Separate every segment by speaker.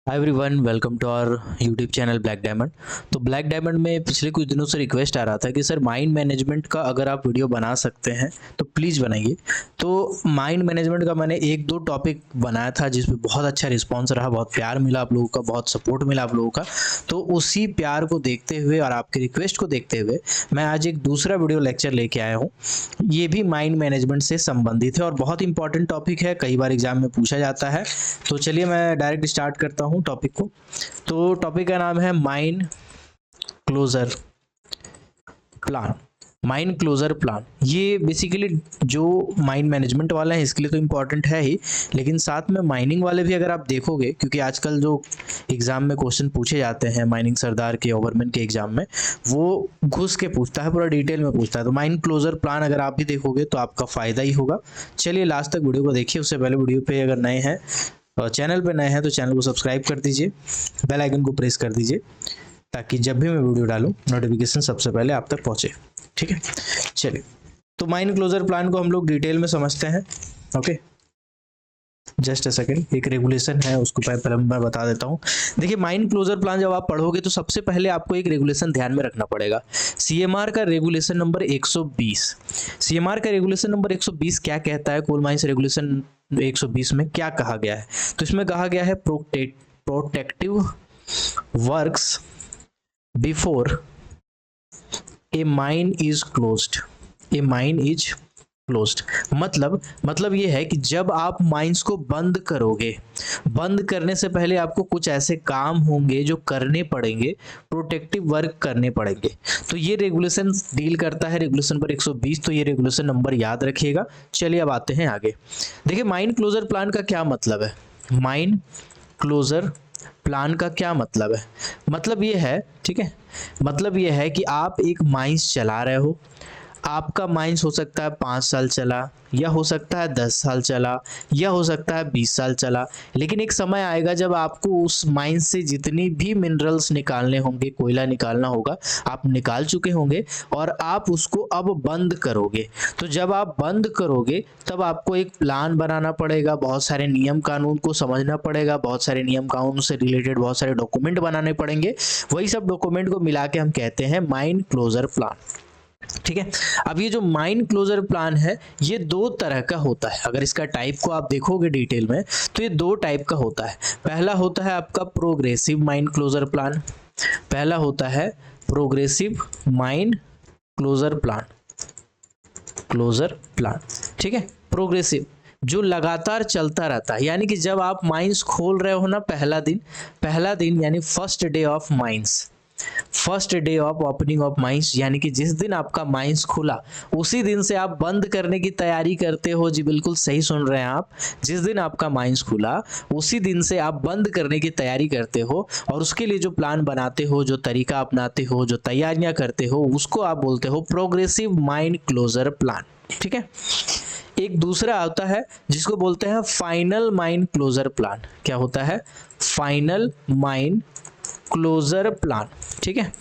Speaker 1: Hi everyone, welcome to our YouTube channel black diamond. तो black diamond में पिछले कुछ दिनों से रिक्वेस्ट आ रहा था कि सर माइंड मैनेजमेंट का अगर आप वीडियो बना सकते हैं तो प्लीज़ बनाइए। तो माइंड मैनेजमेंट का मैंने एक दो टॉपिक बनाया था जिसमें बहुत अच्छा रिस्पांस रहा, बहुत प्यार मिला आप लोगों का, बहुत सपोर्ट मिला आप लोगों का। तो उसी प्यार को देखते हुए और आपकी रिक्वेस्ट को देखते हुए मैं आज एक दूसरा वीडियो लेक्चर लेके आया हूँ। ये भी माइंड मैनेजमेंट से संबंधित है और बहुत इंपॉर्टेंट टॉपिक है, कई बार एग्जाम में पूछा जाता है। तो चलिए मैं डायरेक्ट स्टार्ट करता हूँ टॉपिक को। तो टॉपिक का नाम है mind closure plan. Mind closure plan ये बेसिकली जो माइंड मैनेजमेंट वाला है इसके लिए तो इम्पॉर्टेंट है ही, लेकिन साथ में माइनिंग वाले भी अगर आप देखोगे, क्योंकि आजकल जो एग्जाम में क्वेश्चन पूछे जाते हैं माइनिंग सरदार के, ओवरमैन के एग्जाम में, वो घुस के पूछता है, पूरा डिटेल में पूछता है। तो माइंड क्लोजर प्लान अगर आप भी देखोगे तो आपका फायदा ही होगा। चलिए लास्ट तक वीडियो को देखिए। उससे पहले वीडियो पे अगर नए हैं और चैनल पे नए हैं तो चैनल को सब्सक्राइब कर दीजिए, बेल आइकन को प्रेस कर दीजिए ताकि जब भी मैं वीडियो डालूं नोटिफिकेशन सबसे पहले आप तक पहुंचे। ठीक है, चलिए तो माइंड क्लोजर प्लान को हम लोग डिटेल में समझते हैं। ओके, जस्ट अ सेकंड, एक रेगुलेशन है उसको पहले मैं बता देता हूँ। देखिए माइंड क्लोजर प्लान जब आप पढ़ोगे तो सबसे पहले आपको एक रेगुलेशन ध्यान में रखना पड़ेगा। सीएमआर का रेगुलेशन नंबर 120। सीएमआर का रेगुलेशन नंबर 120 क्या कहता है? कोल माइंस रेगुलेशन 120 में क्या कहा गया है? तो इसमें कहा गया है protective works before A mine is closed. A mine is closed मतलब ये है कि जब आप माइंस को बंद करोगे, बंद करने से पहले आपको कुछ ऐसे काम होंगे जो करने पड़ेंगे, प्रोटेक्टिव वर्क करने पड़ेंगे। तो ये रेगुलेशन डील करता है रेगुलेशन नंबर 120। तो ये रेगुलेशन नंबर याद रखिएगा। चलिए अब आते हैं आगे। देखिए माइंड क्लोजर प्लान का क्या मतलब है? माइंड क्लोजर प्लान का क्या मतलब है? मतलब ये है, ठीक है, मतलब ये है कि आप एक माइंस चला रहे हो। आपका माइंस हो सकता है 5 साल चला, या हो सकता है 10 साल चला, या हो सकता है 20 साल चला, लेकिन एक समय आएगा जब आपको उस माइंस से जितनी भी मिनरल्स निकालने होंगे, कोयला निकालना होगा, आप निकाल चुके होंगे और आप उसको अब बंद करोगे। तो जब आप बंद करोगे तब आपको एक प्लान बनाना पड़ेगा, बहुत सारे नियम कानून को समझना पड़ेगा, बहुत सारे नियम कानून से रिलेटेड बहुत सारे डॉक्यूमेंट बनाने पड़ेंगे। वही सब डॉक्यूमेंट को मिला के हम कहते हैं माइंड क्लोजर प्लान। ठीक है, अब ये जो माइंड क्लोजर प्लान है ये दो तरह का होता है। अगर इसका टाइप को आप देखोगे डिटेल में तो ये दो टाइप का होता है। पहला होता है आपका प्रोग्रेसिव माइंड क्लोजर प्लान। पहला होता है progressive mind closure plan. Closure plan, ठीक है, प्रोग्रेसिव जो लगातार चलता रहता है, यानी कि जब आप माइंस खोल रहे हो ना, पहला दिन यानी first day of mines, first day of opening of mines, यानी कि जिस दिन आपका माइंस खुला उसी दिन से आप बंद करने की तैयारी करते हो। जी बिल्कुल सही सुन रहे हैं आप, जिस दिन आपका माइंस खुला उसी दिन से आप बंद करने की तैयारी करते हो और उसके लिए जो प्लान बनाते हो, जो तरीका अपनाते हो, जो तैयारियां करते हो, उसको आप बोलते हो प्रोग्रेसिव माइंड क्लोजर प्लान। ठीक है, एक दूसरा आता है जिसको बोलते हैं फाइनल माइंड क्लोजर प्लान। क्या होता है? Final mind closure plan. ठीक है,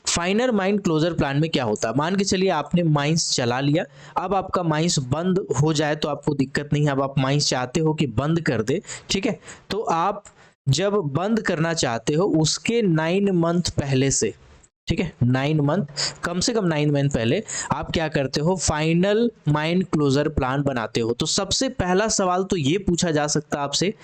Speaker 1: फाइनल माइंड क्लोजर प्लान में क्या होता है? मान के चलिए आपने माइंस चला लिया, अब आपका माइंस बंद हो जाए तो आपको दिक्कत नहीं है, अब आप माइंस चाहते हो कि बंद कर दे। ठीक है, तो आप जब बंद करना चाहते हो उसके 9 मंथ पहले से, ठीक है, 9 मंथ, कम से कम 9 मंथ पहले आप क्या करते हो? फाइनल माइंड क्लोजर प्लान बनाते हो। तो सबसे पहला सवाल तो ये पूछा जा सकता है आपसे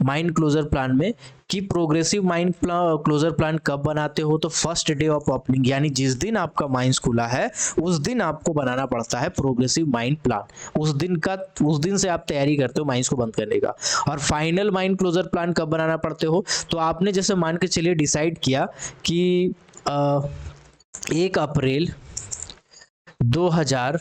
Speaker 1: माइंड क्लोजर प्लान में कि प्रोग्रेसिव माइंड क्लोजर प्लान कब बनाते हो? तो फर्स्ट डे ऑफ ओपनिंग, यानी जिस दिन आपका माइंस खुला है उस दिन आपको बनाना पड़ता है प्रोग्रेसिव माइंड प्लान। उस दिन से आप तैयारी करते हो माइंस को बंद करने का। और फाइनल माइंड क्लोजर प्लान कब बनाना पड़ते हो? तो आपने जैसे मान के चलिए डिसाइड किया कि 1 अप्रैल 2000,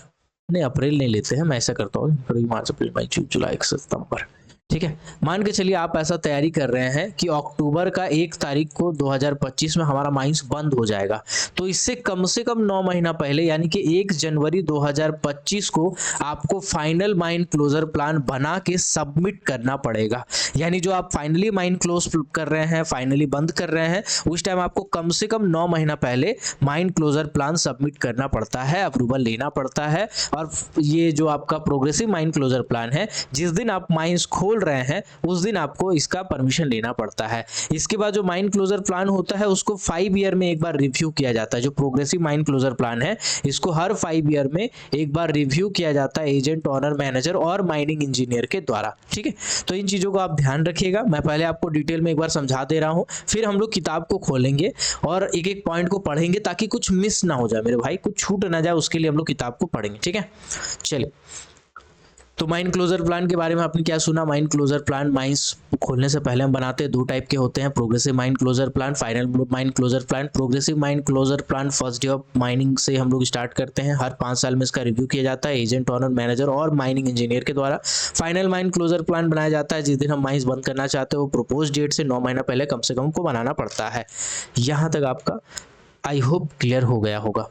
Speaker 1: नहीं अप्रैल नहीं लेते हैं, मैं ऐसा करता हूँ, मार्च अप्रैल मई जून जुलाई सितंबर, ठीक है, मान के चलिए आप ऐसा तैयारी कर रहे हैं कि अक्टूबर का 1 तारीख को 2025 में हमारा माइंस बंद हो जाएगा। तो इससे कम से कम 9 महीना पहले, यानी कि 1 जनवरी 2025 को आपको फाइनल माइंड क्लोजर प्लान बना के सबमिट करना पड़ेगा। यानी जो आप फाइनली माइंड क्लोज कर रहे हैं, फाइनली बंद कर रहे हैं, उस टाइम आपको कम से कम 9 महीना पहले माइंड क्लोजर प्लान सबमिट करना पड़ता है, अप्रूवल लेना पड़ता है। और ये जो आपका प्रोग्रेसिव माइंड क्लोजर प्लान है, जिस दिन आप माइंस खोल रहे हैं उस दिन आपको इसका परमिशन लेना पड़ता है। इसके बाद जो माइन क्लोजर प्लान होता है उसको 5 ईयर में एक बार रिव्यू किया जाता है। जो प्रोग्रेसिव माइन क्लोजर प्लान है इसको हर 5 ईयर में एक बार रिव्यू किया जाता है एजेंट, ऑनर, मैनेजर और माइनिंग इंजीनियर के द्वारा। ठीक है, तो इन चीज़ों को आप ध्यान रखिएगा। मैं पहले आपको डिटेल में एक बार समझा दे रहा हूँ, फिर हम लोग किताब को खोलेंगे और एक एक पॉइंट को पढ़ेंगे ताकि कुछ मिस ना हो जाए मेरे भाई, कुछ छूट ना जाए, उसके लिए हम लोग किताब को पढ़ेंगे। ठीक है, चलिए। तो माइन क्लोजर प्लान के बारे में आपने क्या सुना? माइन क्लोजर प्लान माइंस खोलने से पहले हम बनाते हैं, 2 टाइप के होते हैं, progressive mine closure plan, final mine closure plan. Progressive mine closure plan first day of mining से हम लोग स्टार्ट करते हैं। हर 5 साल में इसका रिव्यू किया जाता है एजेंट, ऑनर, मैनेजर और माइनिंग इंजीनियर के द्वारा। फाइनल माइन क्लोजर प्लान बनाया जाता है जिस दिन हम माइंस बंद करना चाहते हो, प्रोपोज डेट से 9 महीना पहले कम से कम हमको बनाना पड़ता है। यहाँ तक आपका आई होप क्लियर हो गया होगा।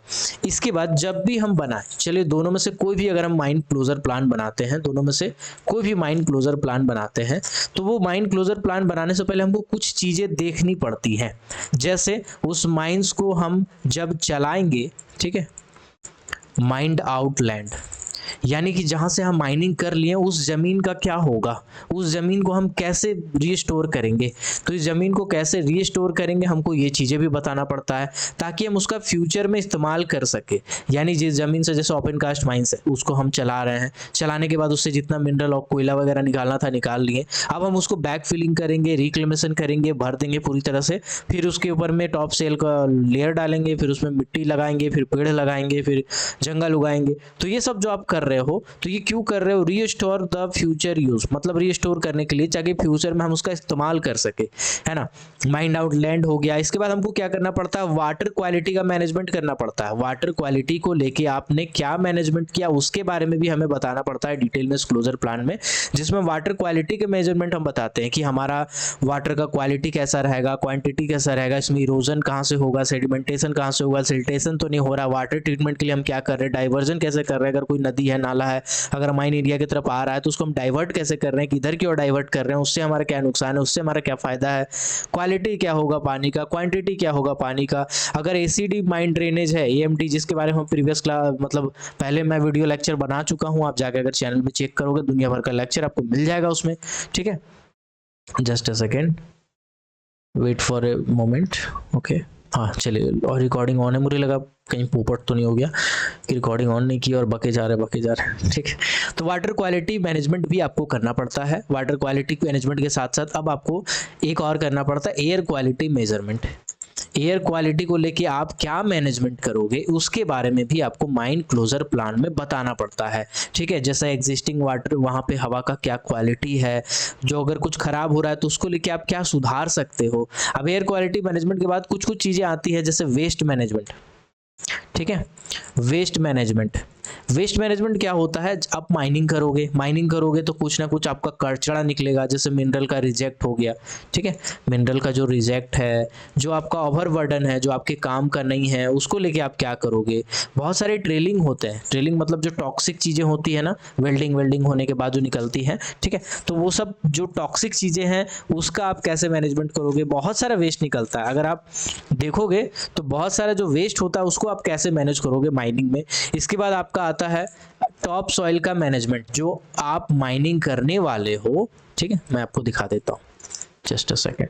Speaker 1: इसके बाद जब भी हम बनाएं, चलिए दोनों में से कोई भी अगर हम माइन क्लोजर प्लान बनाते हैं, दोनों में से कोई भी माइन क्लोजर प्लान बनाते हैं, तो वो माइन क्लोजर प्लान बनाने से पहले हमको कुछ चीज़ें देखनी पड़ती हैं। जैसे उस माइंस को हम जब चलाएंगे, ठीक है, माइंड आउट लैंड, यानी कि जहाँ से हम माइनिंग कर लिए उस ज़मीन का क्या होगा, उस ज़मीन को हम कैसे रीस्टोर करेंगे। तो इस ज़मीन को कैसे रीस्टोर करेंगे हमको ये चीज़ें भी बताना पड़ता है ताकि हम उसका फ्यूचर में इस्तेमाल कर सके। यानी जिस ज़मीन से, जैसे ओपन कास्ट माइंस है, उसको हम चला रहे हैं, चलाने के बाद उससे जितना मिनरल और कोयला वगैरह निकालना था निकाल लिए। अब हम उसको बैक फिलिंग करेंगे, रिक्लेमेशन करेंगे, भर देंगे पूरी तरह से, फिर उसके ऊपर में टॉप सेल का लेयर डालेंगे, फिर उसमें मिट्टी लगाएंगे, फिर पेड़ लगाएंगे, फिर जंगल उगाएंगे। तो ये सब जो आप कर रहे हो, तो ये क्यों कर रहे हो? रीस्टोर द फ्यूचर यूज, मतलब रीस्टोर करने के लिए ताकि फ्यूचर में हम उसका इस्तेमाल कर सके, है ना। माइंड आउट लैंड हो गया। इसके बाद हमको क्या करना पड़ता है? वाटर क्वालिटी का मैनेजमेंट करना पड़ता है। वाटर क्वालिटी को लेके आपने क्या मैनेजमेंट किया उसके बारे में भी हमें बताना पड़ता है डिटेल में क्लोजर प्लान में, जिसमें वाटर क्वालिटी के मेजरमेंट हम बताते हैं कि हमारा वाटर का क्वालिटी कैसा रहेगा, क्वांटिटी कैसा रहेगा, इसमें इरोजन कहाँ से होगा, सेडिमेंटेशन कहाँ से होगा, सिल्टेशन तो नहीं हो रहा, वाटर ट्रीटमेंट के लिए हम क्या कर रहे हैं, डाइवर्जन कैसे कर रहे हैं, अगर कोई नदी है, नाला है, अगर माइन एरिया की तरफ आ रहा है तो उसको हम डाइवर्ट कैसे कर रहे हैं, किधर की ओर डाइवर्ट कर रहे हैं, उससे हमारा क्या नुकसान है, उससे हमारा क्या फायदा है, क्वालिटी क्या होगा पानी का, क्वांटिटी क्या होगा पानी का, अगर एसीडी माइन ड्रेनेज है, एएमडी, जिसके बारे में हम प्रीवियस क्लास, मतलब पहले मैं वीडियो लेक्चर बना चुका हूं, आप जाकर अगर चैनल में चेक करोगे दुनिया भर का लेक्चर आपको मिल जाएगा उसमें। ठीक है, just a second, wait for a moment. Okay, हाँ चलिए, और रिकॉर्डिंग ऑन है, मुझे लगा कहीं पोपट तो नहीं हो गया कि रिकॉर्डिंग ऑन नहीं की और बके जा रहे। ठीक है, तो वाटर क्वालिटी मैनेजमेंट भी आपको करना पड़ता है। वाटर क्वालिटी मैनेजमेंट के साथ साथ अब आपको एक और करना पड़ता है, air quality measurement. Air quality को लेके आप क्या मैनेजमेंट करोगे उसके बारे में भी आपको माइन क्लोजर प्लान में बताना पड़ता है। ठीक है, जैसा एग्जिस्टिंग वाटर, वहाँ पे हवा का क्या क्वालिटी है, जो अगर कुछ खराब हो रहा है तो उसको लेके आप क्या सुधार सकते हो। अब एयर क्वालिटी मैनेजमेंट के बाद कुछ कुछ चीज़ें आती है, जैसे वेस्ट मैनेजमेंट। ठीक है, वेस्ट मैनेजमेंट। वेस्ट मैनेजमेंट क्या होता है? आप माइनिंग करोगे तो कुछ ना कुछ आपका कचरा निकलेगा, जैसे मिनरल का रिजेक्ट हो गया। ठीक है, मिनरल का जो रिजेक्ट है, जो आपका ओवरबर्डन है, जो आपके काम का नहीं है, उसको लेके आप क्या करोगे। बहुत सारे ट्रेलिंग होते हैं, ट्रेलिंग मतलब जो टॉक्सिक चीज़ें होती है ना, वेल्डिंग होने के बाद जो निकलती है। ठीक है, तो वो सब जो टॉक्सिक चीज़ें हैं उसका आप कैसे मैनेजमेंट करोगे। बहुत सारा वेस्ट निकलता है, अगर आप देखोगे तो बहुत सारा जो वेस्ट होता है उसको आप कैसे मैनेज करोगे माइनिंग में। इसके बाद आपका आता है टॉप सॉइल का मैनेजमेंट, जो आप माइनिंग करने वाले हो। ठीक है, मैं आपको दिखा देता हूँ, जस्ट अ सेकेंड।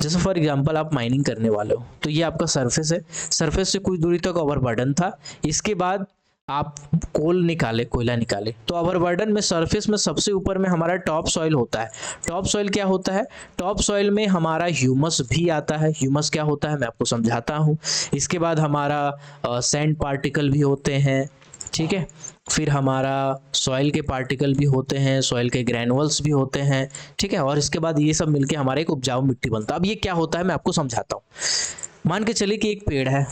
Speaker 1: जैसे फॉर एग्जांपल आप माइनिंग करने वाले हो, तो ये आपका सरफेस है, सरफेस से कुछ दूरी तक ओवरबर्डन था। इसके बाद आप कोयला निकाले, तो ओवरबर्डन में सरफेस में सबसे ऊपर में हमारा टॉप सॉइल होता है। टॉप सॉइल क्या होता है? टॉप सॉइल में हमारा ह्यूमस भी आता है। ह्यूमस क्या होता है मैं आपको समझाता हूँ। इसके बाद हमारा सैंड पार्टिकल भी होते हैं। ठीक है, फिर हमारा सॉइल के पार्टिकल भी होते हैं, सॉइल के ग्रैनुअल्स भी होते हैं। ठीक है, और इसके बाद ये सब मिलके हमारा एक उपजाऊ मिट्टी बनता है। अब ये क्या होता है मैं आपको समझाता हूँ। मान के चलिए कि एक पेड़ है,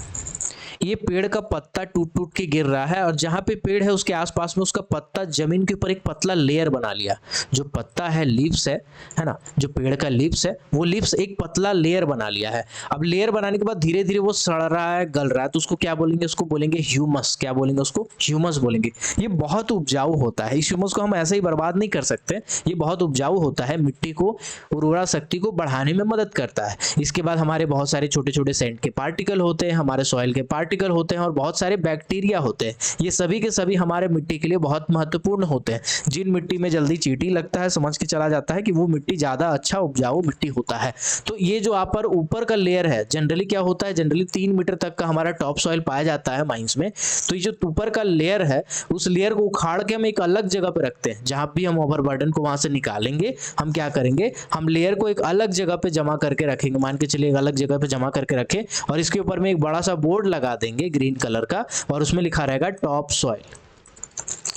Speaker 1: ये पेड़ का पत्ता टूट टूट के गिर रहा है और जहाँ पे पेड़ है उसके आसपास में उसका पत्ता जमीन के ऊपर एक पतला लेयर बना लिया। जो पत्ता है, लीव्स है ना, जो पेड़ का लीव्स है, वो लीव्स एक पतला लेयर बना लिया है। अब लेयर बनाने के बाद धीरे धीरे वो सड़ रहा है, गल रहा है, तो उसको क्या बोलेंगे? उसको बोलेंगे ह्यूमस। क्या बोलेंगे उसको? ह्यूमस बोलेंगे। ये बहुत उपजाऊ होता है। इस ह्यूमस को हम ऐसे ही बर्बाद नहीं कर सकते, ये बहुत उपजाऊ होता है, मिट्टी को, उर्वरा शक्ति को बढ़ाने में मदद करता है। इसके बाद हमारे बहुत सारे छोटे छोटे सैंड के पार्टिकल होते हैं, हमारे सॉइल के पार्टिकल पार्टिकल होते हैं और बहुत सारे बैक्टीरिया होते हैं। ये सभी के सभी हमारे मिट्टी के लिए बहुत महत्वपूर्ण होते हैं। जिन मिट्टी में जल्दी चींटी लगता है, समझ के चला जाता है कि वो मिट्टी ज़्यादा अच्छा उपजाऊ मिट्टी होता है। तो ये जो आप ऊपर का लेयर है, जनरली क्या होता है, जनरली 3 मीटर तक का हमारा टॉप सॉइल पाया जाता है माइंस में। तो ये जो ऊपर का लेयर है, उस लेयर को उखाड़ के हम एक अलग जगह पे रखते हैं। जहां भी हम ओवरबर्डन को वहां से निकालेंगे, हम क्या करेंगे, हम लेयर को एक अलग जगह पे जमा करके रखेंगे। मान के चलिए एक अलग जगह पे जमा करके रखें और इसके ऊपर में एक बड़ा सा बोर्ड लगा देंगे ग्रीन कलर का, और उसमें लिखा रहेगा टॉप सॉइल।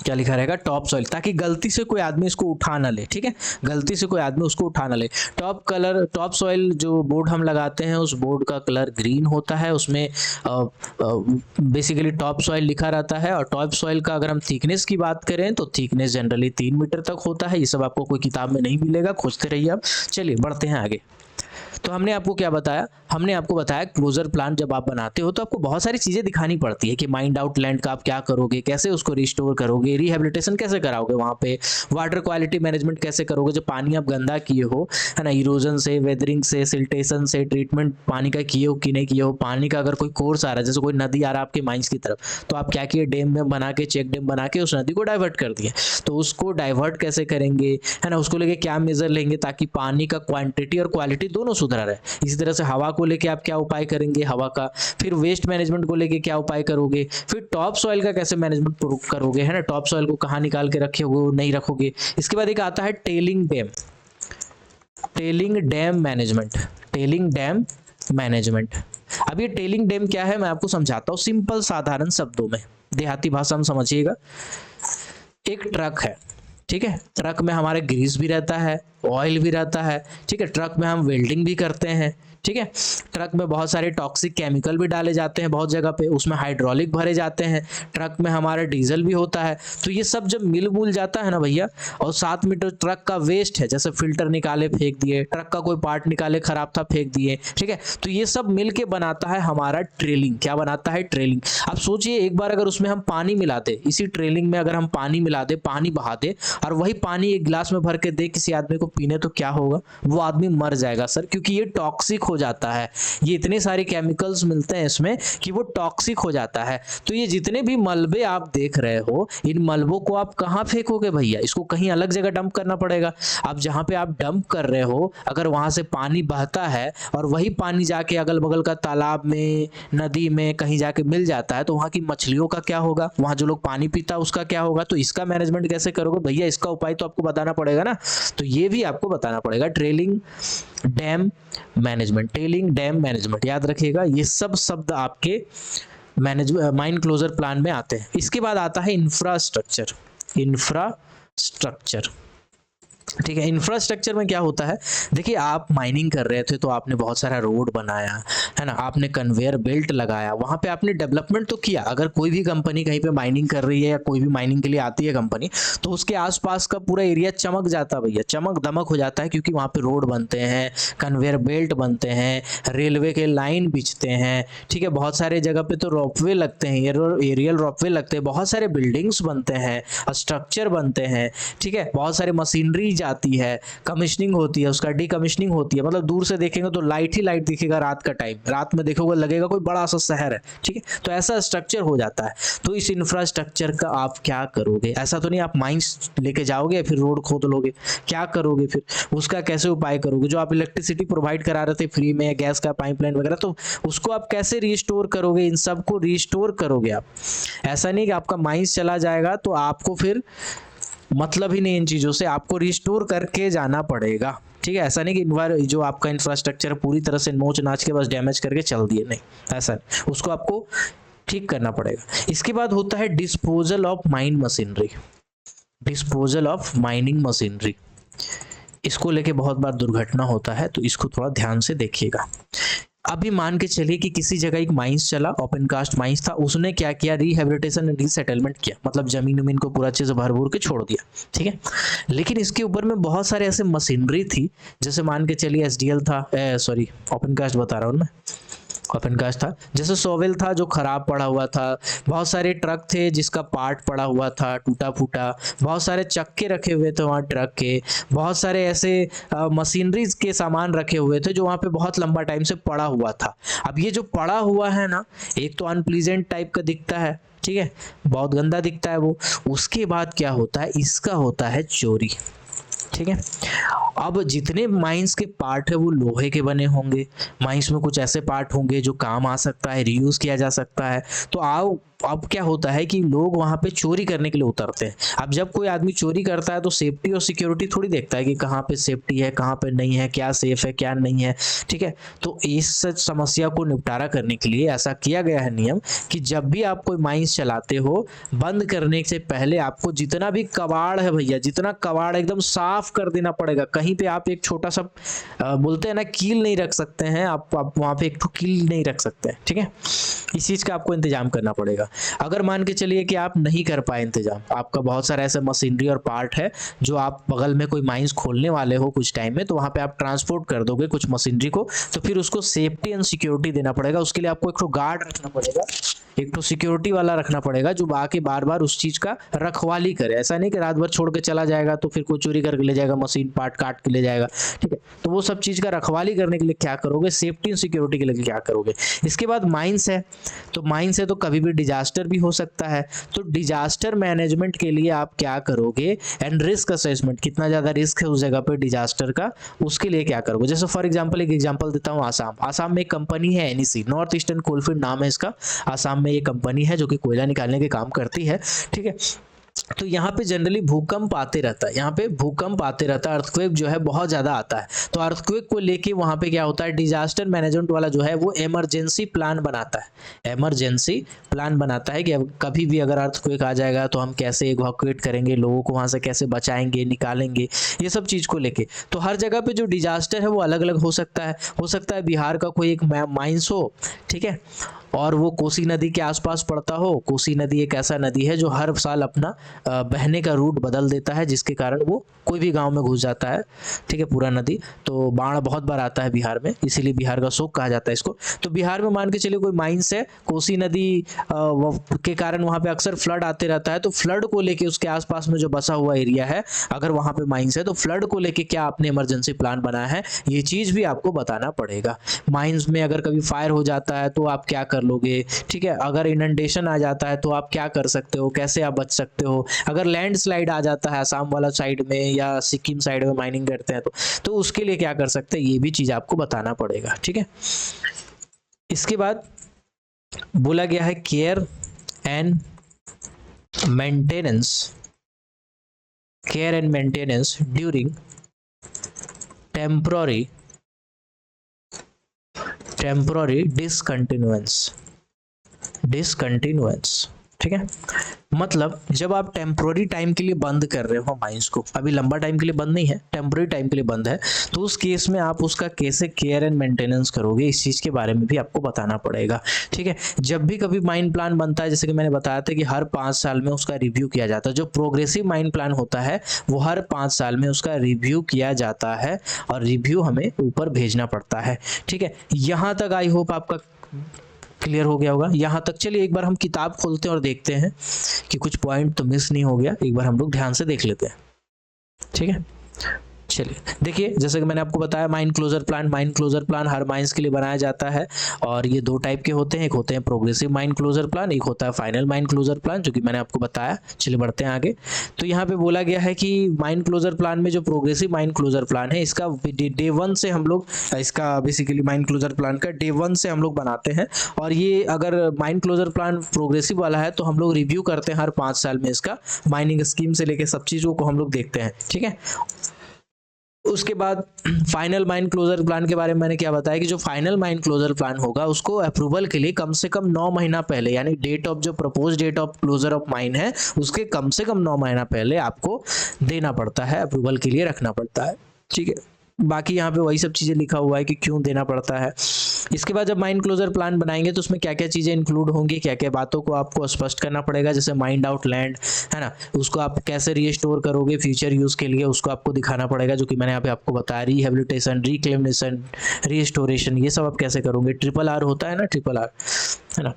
Speaker 1: क्या लिखा रहेगा, टॉप सॉइल, ताकि गलती से कोई आदमी इसको उठा ना ले। ठीक है, गलती से कोई आदमी उसको उठा ना ले। टॉप सॉइल जो बोर्ड हम लगाते हैं, उस बोर्ड का कलर ग्रीन होता है। उसमें बेसिकली टॉप सॉइल लिखा रहता है। और टॉप सॉइल का अगर हम थिकनेस की बात करें तो थिकनेस जनरली 3 मीटर तक होता है। ये सब आपको कोई किताब में नहीं मिलेगा, खोजते रहिए आप। चलिए बढ़ते हैं आगे। तो हमने आपको क्या बताया, हमने आपको बताया क्लोजर प्लान जब आप बनाते हो तो आपको बहुत सारी चीजें दिखानी पड़ती है कि माइंड आउट लैंड का आप क्या करोगे, कैसे उसको रिस्टोर करोगे, रिहेबिलिटेशन कैसे कराओगे, वहां पे वाटर क्वालिटी मैनेजमेंट कैसे करोगे, जो पानी आप गंदा किए हो, है ना, इरोजन से, वेदरिंग से, सिल्टेशन से, ट्रीटमेंट पानी का किए हो कि नहीं किए हो, पानी का अगर कोई कोर्स आ रहा है, जैसे कोई नदी आ रहा है आपके माइंस की तरफ, तो आप क्या किए, डैम में बना के, चेक डैम बना के उस नदी को डाइवर्ट कर दिए। तो उसको डाइवर्ट कैसे करेंगे, है ना, उसको लेके क्या मेजर लेंगे ताकि पानी का क्वांटिटी और क्वालिटी दोनों सुधरा रहे। इसी तरह से हवा को लेके आप क्या उपाय करेंगे, हवा का, फिर वेस्ट मैनेजमेंट को लेके क्या उपाय करोगे, फिर टॉप सॉइल का कैसे मैनेजमेंट करोगे, है ना, टॉप सॉइल को कहाँ निकाल के रखोगे, नहीं रखोगे। इसके बाद एक आता है telling dam, telling dam management, telling dam management. अब ये टेलिंग डैम क्या है मैं आपको समझाता हूँ सिंपल साधारण शब्दों में, देहाती भाषा में समझिएगा। एक ट्रक है, ठीक है, ट्रक में हमारे ग्रीस भी रहता है, ऑयल भी रहता है, ठीक है, ट्रक में हम वेल्डिंग भी करते हैं, ठीक है, ट्रक में बहुत सारे टॉक्सिक केमिकल भी डाले जाते हैं बहुत जगह पे, उसमें हाइड्रोलिक भरे जाते हैं, ट्रक में हमारा डीजल भी होता है। तो ये सब जब मिल जाता है ना भैया, और साथ में तो ट्रक का वेस्ट है, जैसे फिल्टर निकाले फेंक दिए, ट्रक का कोई पार्ट निकाले खराब था फेंक दिए, ठीक है, तो ये सब मिल के बनाता है हमारा ट्रेलिंग। क्या बनाता है, ट्रेलिंग। अब सोचिए एक बार अगर उसमें हम पानी मिला दे, इसी ट्रेलिंग में अगर हम पानी मिला दे, पानी बहा दे, और वही पानी एक गिलास में भर के दे किसी आदमी को पीने, तो क्या होगा, वो आदमी मर जाएगा सर, क्योंकि ये टॉक्सिक हो जाता है। ये इतने सारे केमिकल्स मिलते हैं इसमें कि वो टॉक्सिक हो जाता है। तो ये जितने भी मलबे आप देख रहे हो, इन मलबों को आप कहाँ फेंकोगे भैया, इसको कहीं अलग जगह डंप करना पड़ेगा। अब जहाँ पे आप डंप कर रहे हो, अगर वहां से पानी बहता है और वही पानी जाके अगल बगल का तालाब में, नदी में कहीं जाके मिल जाता है, तो वहां की मछलियों का क्या होगा, वहां जो लोग पानी पीता है उसका क्या होगा। तो इसका मैनेजमेंट कैसे करोगे भैया, इसका उपाय तो आपको बताना पड़ेगा ना, तो ये भी आपको बताना पड़ेगा। Trailing dam management, telling dam management, याद रखिएगा ये सब शब्द आपके माइंड क्लोजर प्लान में आते हैं। इसके बाद आता है इंफ्रास्ट्रक्चर, इंफ्रास्ट्रक्चर, ठीक है। इंफ्रास्ट्रक्चर में क्या होता है, देखिए आप माइनिंग कर रहे थे तो आपने बहुत सारा रोड बनाया, है ना, आपने कन्वेयर बेल्ट लगाया, वहां पे आपने डेवलपमेंट तो किया। अगर कोई भी कंपनी कहीं पे माइनिंग कर रही है या कोई भी माइनिंग के लिए आती है कंपनी, तो उसके आसपास का पूरा एरिया चमक जाता है भैया, चमक दमक हो जाता है, क्योंकि वहां पे रोड बनते हैं, कन्वेयर बेल्ट बनते हैं, रेलवे के लाइन बिछते हैं, ठीक है, बहुत सारे जगह पे तो रोपवे लगते हैं, एरियल रोपवे लगते हैं, बहुत सारे बिल्डिंग्स बनते हैं, स्ट्रक्चर बनते हैं, ठीक है, बहुत सारे मशीनरी जाती है, कमीशनिंग होती है, उसका डीकमीशनिंग होती है। मतलब दूर से देखेंगे तो लाइट ही लाइट दिखेगा रात का टाइम, रात में देखोगे लगेगा कोई बड़ा सा शहर है, ठीक है, तो ऐसा स्ट्रक्चर हो जाता है। तो इस इंफ्रास्ट्रक्चर का आप क्या करोगे, ऐसा तो नहीं आप माइंस लेके जाओगे फिर रोड खोद लोगे, क्या करोगे फिर, उसका कैसे उपाय करोगे। जो आप इलेक्ट्रिसिटी प्रोवाइड करा रहे थे फ्री में, गैस का पाइपलाइन वगैरह, तो उसको आप कैसे रिस्टोर करोगे, इन सबको रिस्टोर करोगे आप। ऐसा नहीं कि आपका माइंस चला जाएगा तो आपको फिर मतलब ही नहीं इन चीजों से, आपको रिस्टोर करके जाना पड़ेगा, ठीक है। ऐसा नहीं कि जो आपका इंफ्रास्ट्रक्चर पूरी तरह से नोच नाच के बस डैमेज करके चल दिए, नहीं, ऐसा नहीं, उसको आपको ठीक करना पड़ेगा। इसके बाद होता है disposal of mine machinery, disposal of mining machinery. इसको लेके बहुत बार दुर्घटना होता है, तो इसको थोड़ा ध्यान से देखिएगा। अभी मान के चलिए कि किसी जगह एक माइंस चला, ओपन कास्ट माइंस था, उसने क्या किया, रिहेबिलिटेशन एंड रीसेटलमेंट किया, मतलब जमीन उमीन को पूरा अच्छे से भर भूर के छोड़ दिया, ठीक है। लेकिन इसके ऊपर में बहुत सारे ऐसे मशीनरी थी, जैसे मान के चलिए एसडीएल था, सॉरी ओपन कास्ट बता रहा हूँ मैं, ओपन कास्ट था। जैसे सोवेल था जो खराब पड़ा हुआ था, बहुत सारे ट्रक थे जिसका पार्ट पड़ा हुआ था टूटा फूटा, बहुत सारे चक्के रखे हुए थे वहाँ ट्रक के, बहुत सारे ऐसे मशीनरीज के सामान रखे हुए थे जो वहाँ पे बहुत लंबा टाइम से पड़ा हुआ था। अब ये जो पड़ा हुआ है ना, एक तो अनप्लीजेंट टाइप का दिखता है, ठीक है, बहुत गंदा दिखता है वो। उसके बाद क्या होता है, इसका होता है चोरी, ठीक है। अब जितने माइंस के पार्ट है वो लोहे के बने होंगे, माइंस में कुछ ऐसे पार्ट होंगे जो काम आ सकता है, रीयूज किया जा सकता है। तो आओ, अब क्या होता है कि लोग वहां पे चोरी करने के लिए उतरते हैं। अब जब कोई आदमी चोरी करता है तो सेफ्टी और सिक्योरिटी थोड़ी देखता है कि कहाँ पे सेफ्टी है, कहाँ पे नहीं है, क्या सेफ है क्या नहीं है, ठीक है। तो इस समस्या को निपटारा करने के लिए ऐसा किया गया है नियम कि जब भी आप कोई माइंस चलाते हो, बंद करने से पहले आपको जितना भी कबाड़ है भैया, जितना कबाड़ एकदम साफ कर देना पड़ेगा। कहीं पे आप एक छोटा सा बोलते हैं ना कील नहीं रख सकते हैं, आप वहां पे एक तो कील नहीं रख सकते हैं, ठीक है। इस चीज का आपको इंतजाम करना पड़ेगा। अगर मान के चलिए कि आप नहीं कर पाए इंतजाम, आपका बहुत सारा ऐसा मशीनरी और पार्ट है जो आप बगल में कोई माइंस खोलने वाले हो कुछ टाइम में, तो वहां पे आप ट्रांसपोर्ट कर दोगे कुछ मशीनरी को, तो फिर उसको सेफ्टी एंड सिक्योरिटी देना पड़ेगा। उसके लिए आपको एक तो गार्ड रखना पड़ेगा, एक तो सिक्योरिटी वाला रखना पड़ेगा जो आके बार बार उस चीज का रखवाली करे। ऐसा नहीं कि रात भर छोड़ के चला जाएगा तो फिर कोई चोरी करके ले जाएगा, मशीन पार्ट काट के ले जाएगा, ठीक है। तो वो सब चीज का रखवाली करने के लिए क्या करोगे, सेफ्टी एंड सिक्योरिटी के लिए क्या करोगे। इसके बाद माइंस है, तो माइंस है तो कभी भी डिजास्टर भी हो सकता है। तो डिजास्टर मैनेजमेंट के लिए आप क्या करोगे, एंड रिस्क असेसमेंट, कितना ज्यादा रिस्क है उस जगह पे डिजास्टर का, उसके लिए क्या करोगे। जैसे फॉर एग्जांपल एक एग्जांपल देता हूँ, आसाम में एक कंपनी है एनईसी, नॉर्थ ईस्टर्न कोलफील्ड नाम है इसका। आसाम में ये कंपनी है जो कि कोयला निकालने के काम करती है, ठीक है। तो यहाँ पे जनरली भूकंप आते रहता है, यहाँ पे भूकंप आते रहता है, अर्थक्वेक जो है बहुत ज्यादा आता है। तो अर्थक्वेक को लेके वहाँ पे क्या होता है, डिजास्टर मैनेजमेंट वाला जो है वो इमरजेंसी प्लान बनाता है, इमरजेंसी प्लान बनाता है कि अब कभी भी अगर अर्थक्वेक आ जाएगा तो हम कैसे इवैक्यूएट करेंगे, लोगों को वहां से कैसे बचाएंगे, निकालेंगे, ये सब चीज को लेके। तो हर जगह पे जो डिजास्टर है वो अलग अलग हो सकता है। हो सकता है बिहार का कोई एक माइंस हो, ठीक है, और वो कोसी नदी के आसपास पड़ता हो। कोसी नदी एक ऐसा नदी है जो हर साल अपना बहने का रूट बदल देता है, जिसके कारण वो कोई भी गांव में घुस जाता है, ठीक है, पूरा नदी। तो बाढ़ बहुत बार आता है बिहार में, इसीलिए बिहार का शोक कहा जाता है इसको। तो बिहार में मान के चलिए कोई माइंस है, कोसी नदी के कारण वहां पे अक्सर फ्लड आते रहता है। तो फ्लड को लेके उसके आसपास में जो बसा हुआ एरिया है, अगर वहां पे माइंस है तो फ्लड को लेके क्या आपने इमरजेंसी प्लान बनाया है, ये चीज भी आपको बताना पड़ेगा। माइंस में अगर कभी फायर हो जाता है तो आप क्या कर लोगे, ठीक है। अगर इनंडेशन आ जाता है तो आप क्या कर सकते हो, कैसे आप बच सकते हो। अगर लैंडस्लाइड आ जाता है असम वाला साइड में या सिक्किम साइड में माइनिंग करते हैं तो उसके लिए क्या कर सकते हैं, ये भी चीज आपको बताना पड़ेगा, ठीक है। इसके बाद बोला गया है care and maintenance, care and maintenance during temporary discontinuance, ठीक है। मतलब जब आप टेम्पोररी टाइम के लिए बंद कर रहे हो माइंस को, अभी लंबा टाइम के लिए बंद नहीं है, टेम्पोररी टाइम के लिए बंद है, तो उस केस में आप उसका कैसे केयर एंड मेंटेनेंस करोगे, इस चीज के बारे में भी आपको बताना पड़ेगा, ठीक है। जब भी कभी माइन प्लान बनता है, जैसे कि मैंने बताया था कि हर 5 साल में उसका रिव्यू किया जाता है। जो प्रोग्रेसिव माइन प्लान होता है वो हर 5 साल में उसका रिव्यू किया जाता है और रिव्यू हमें ऊपर भेजना पड़ता है, ठीक है। यहां तक आई होप आपका क्लियर हो गया होगा यहाँ तक। चलिए एक बार हम किताब खोलते हैं और देखते हैं कि कुछ पॉइंट तो मिस नहीं हो गया, एक बार हम लोग ध्यान से देख लेते हैं, ठीक है। चलिए देखिए, जैसे कि मैंने आपको बताया माइन क्लोजर प्लान हर माइंस के लिए बनाया जाता है और ये 2 टाइप के होते हैं, एक होते हैं प्रोग्रेसिव माइन क्लोजर प्लान, एक होता है फाइनल माइन क्लोजर प्लान, जो कि मैंने आपको बताया। चलिए बढ़ते हैं आगे। तो यहाँ पे बोला गया है कि माइन क्लोजर प्लान में जो प्रोग्रेसिव माइन क्लोजर प्लान है, इसका डे 1 से हम लोग इसका बेसिकली माइन क्लोजर प्लान का डे 1 से हम लोग बनाते हैं। और ये अगर माइन क्लोजर प्लान प्रोग्रेसिव वाला है तो हम लोग रिव्यू करते हैं हर 5 साल में, इसका माइनिंग स्कीम से लेके सब चीजों को हम लोग देखते हैं, ठीक है। उसके बाद फाइनल माइन क्लोजर प्लान के बारे में मैंने क्या बताया कि जो फाइनल माइन क्लोजर प्लान होगा उसको अप्रूवल के लिए कम से कम 9 महीना पहले, यानी डेट ऑफ जो propose date of closure of mine है उसके कम से कम 9 महीना पहले आपको देना पड़ता है, अप्रूवल के लिए रखना पड़ता है, ठीक है। बाकी यहाँ पे वही सब चीजें लिखा हुआ है कि क्यों देना पड़ता है। इसके बाद जब माइन क्लोजर प्लान बनाएंगे तो उसमें क्या क्या चीज़ें इंक्लूड होंगी, क्या क्या बातों को आपको स्पष्ट करना पड़ेगा, जैसे माइंड आउट लैंड है ना, उसको आप कैसे रीस्टोर करोगे फ्यूचर यूज़ के लिए, उसको आपको दिखाना पड़ेगा, जो कि मैंने यहाँ पे आपको बताया, रिहेबिलिटेशन, रिक्लेमेशन, रीस्टोरेशन, ये सब आप कैसे करोगे। ट्रिपल आर होता है ना, ट्रिपल आर है ना,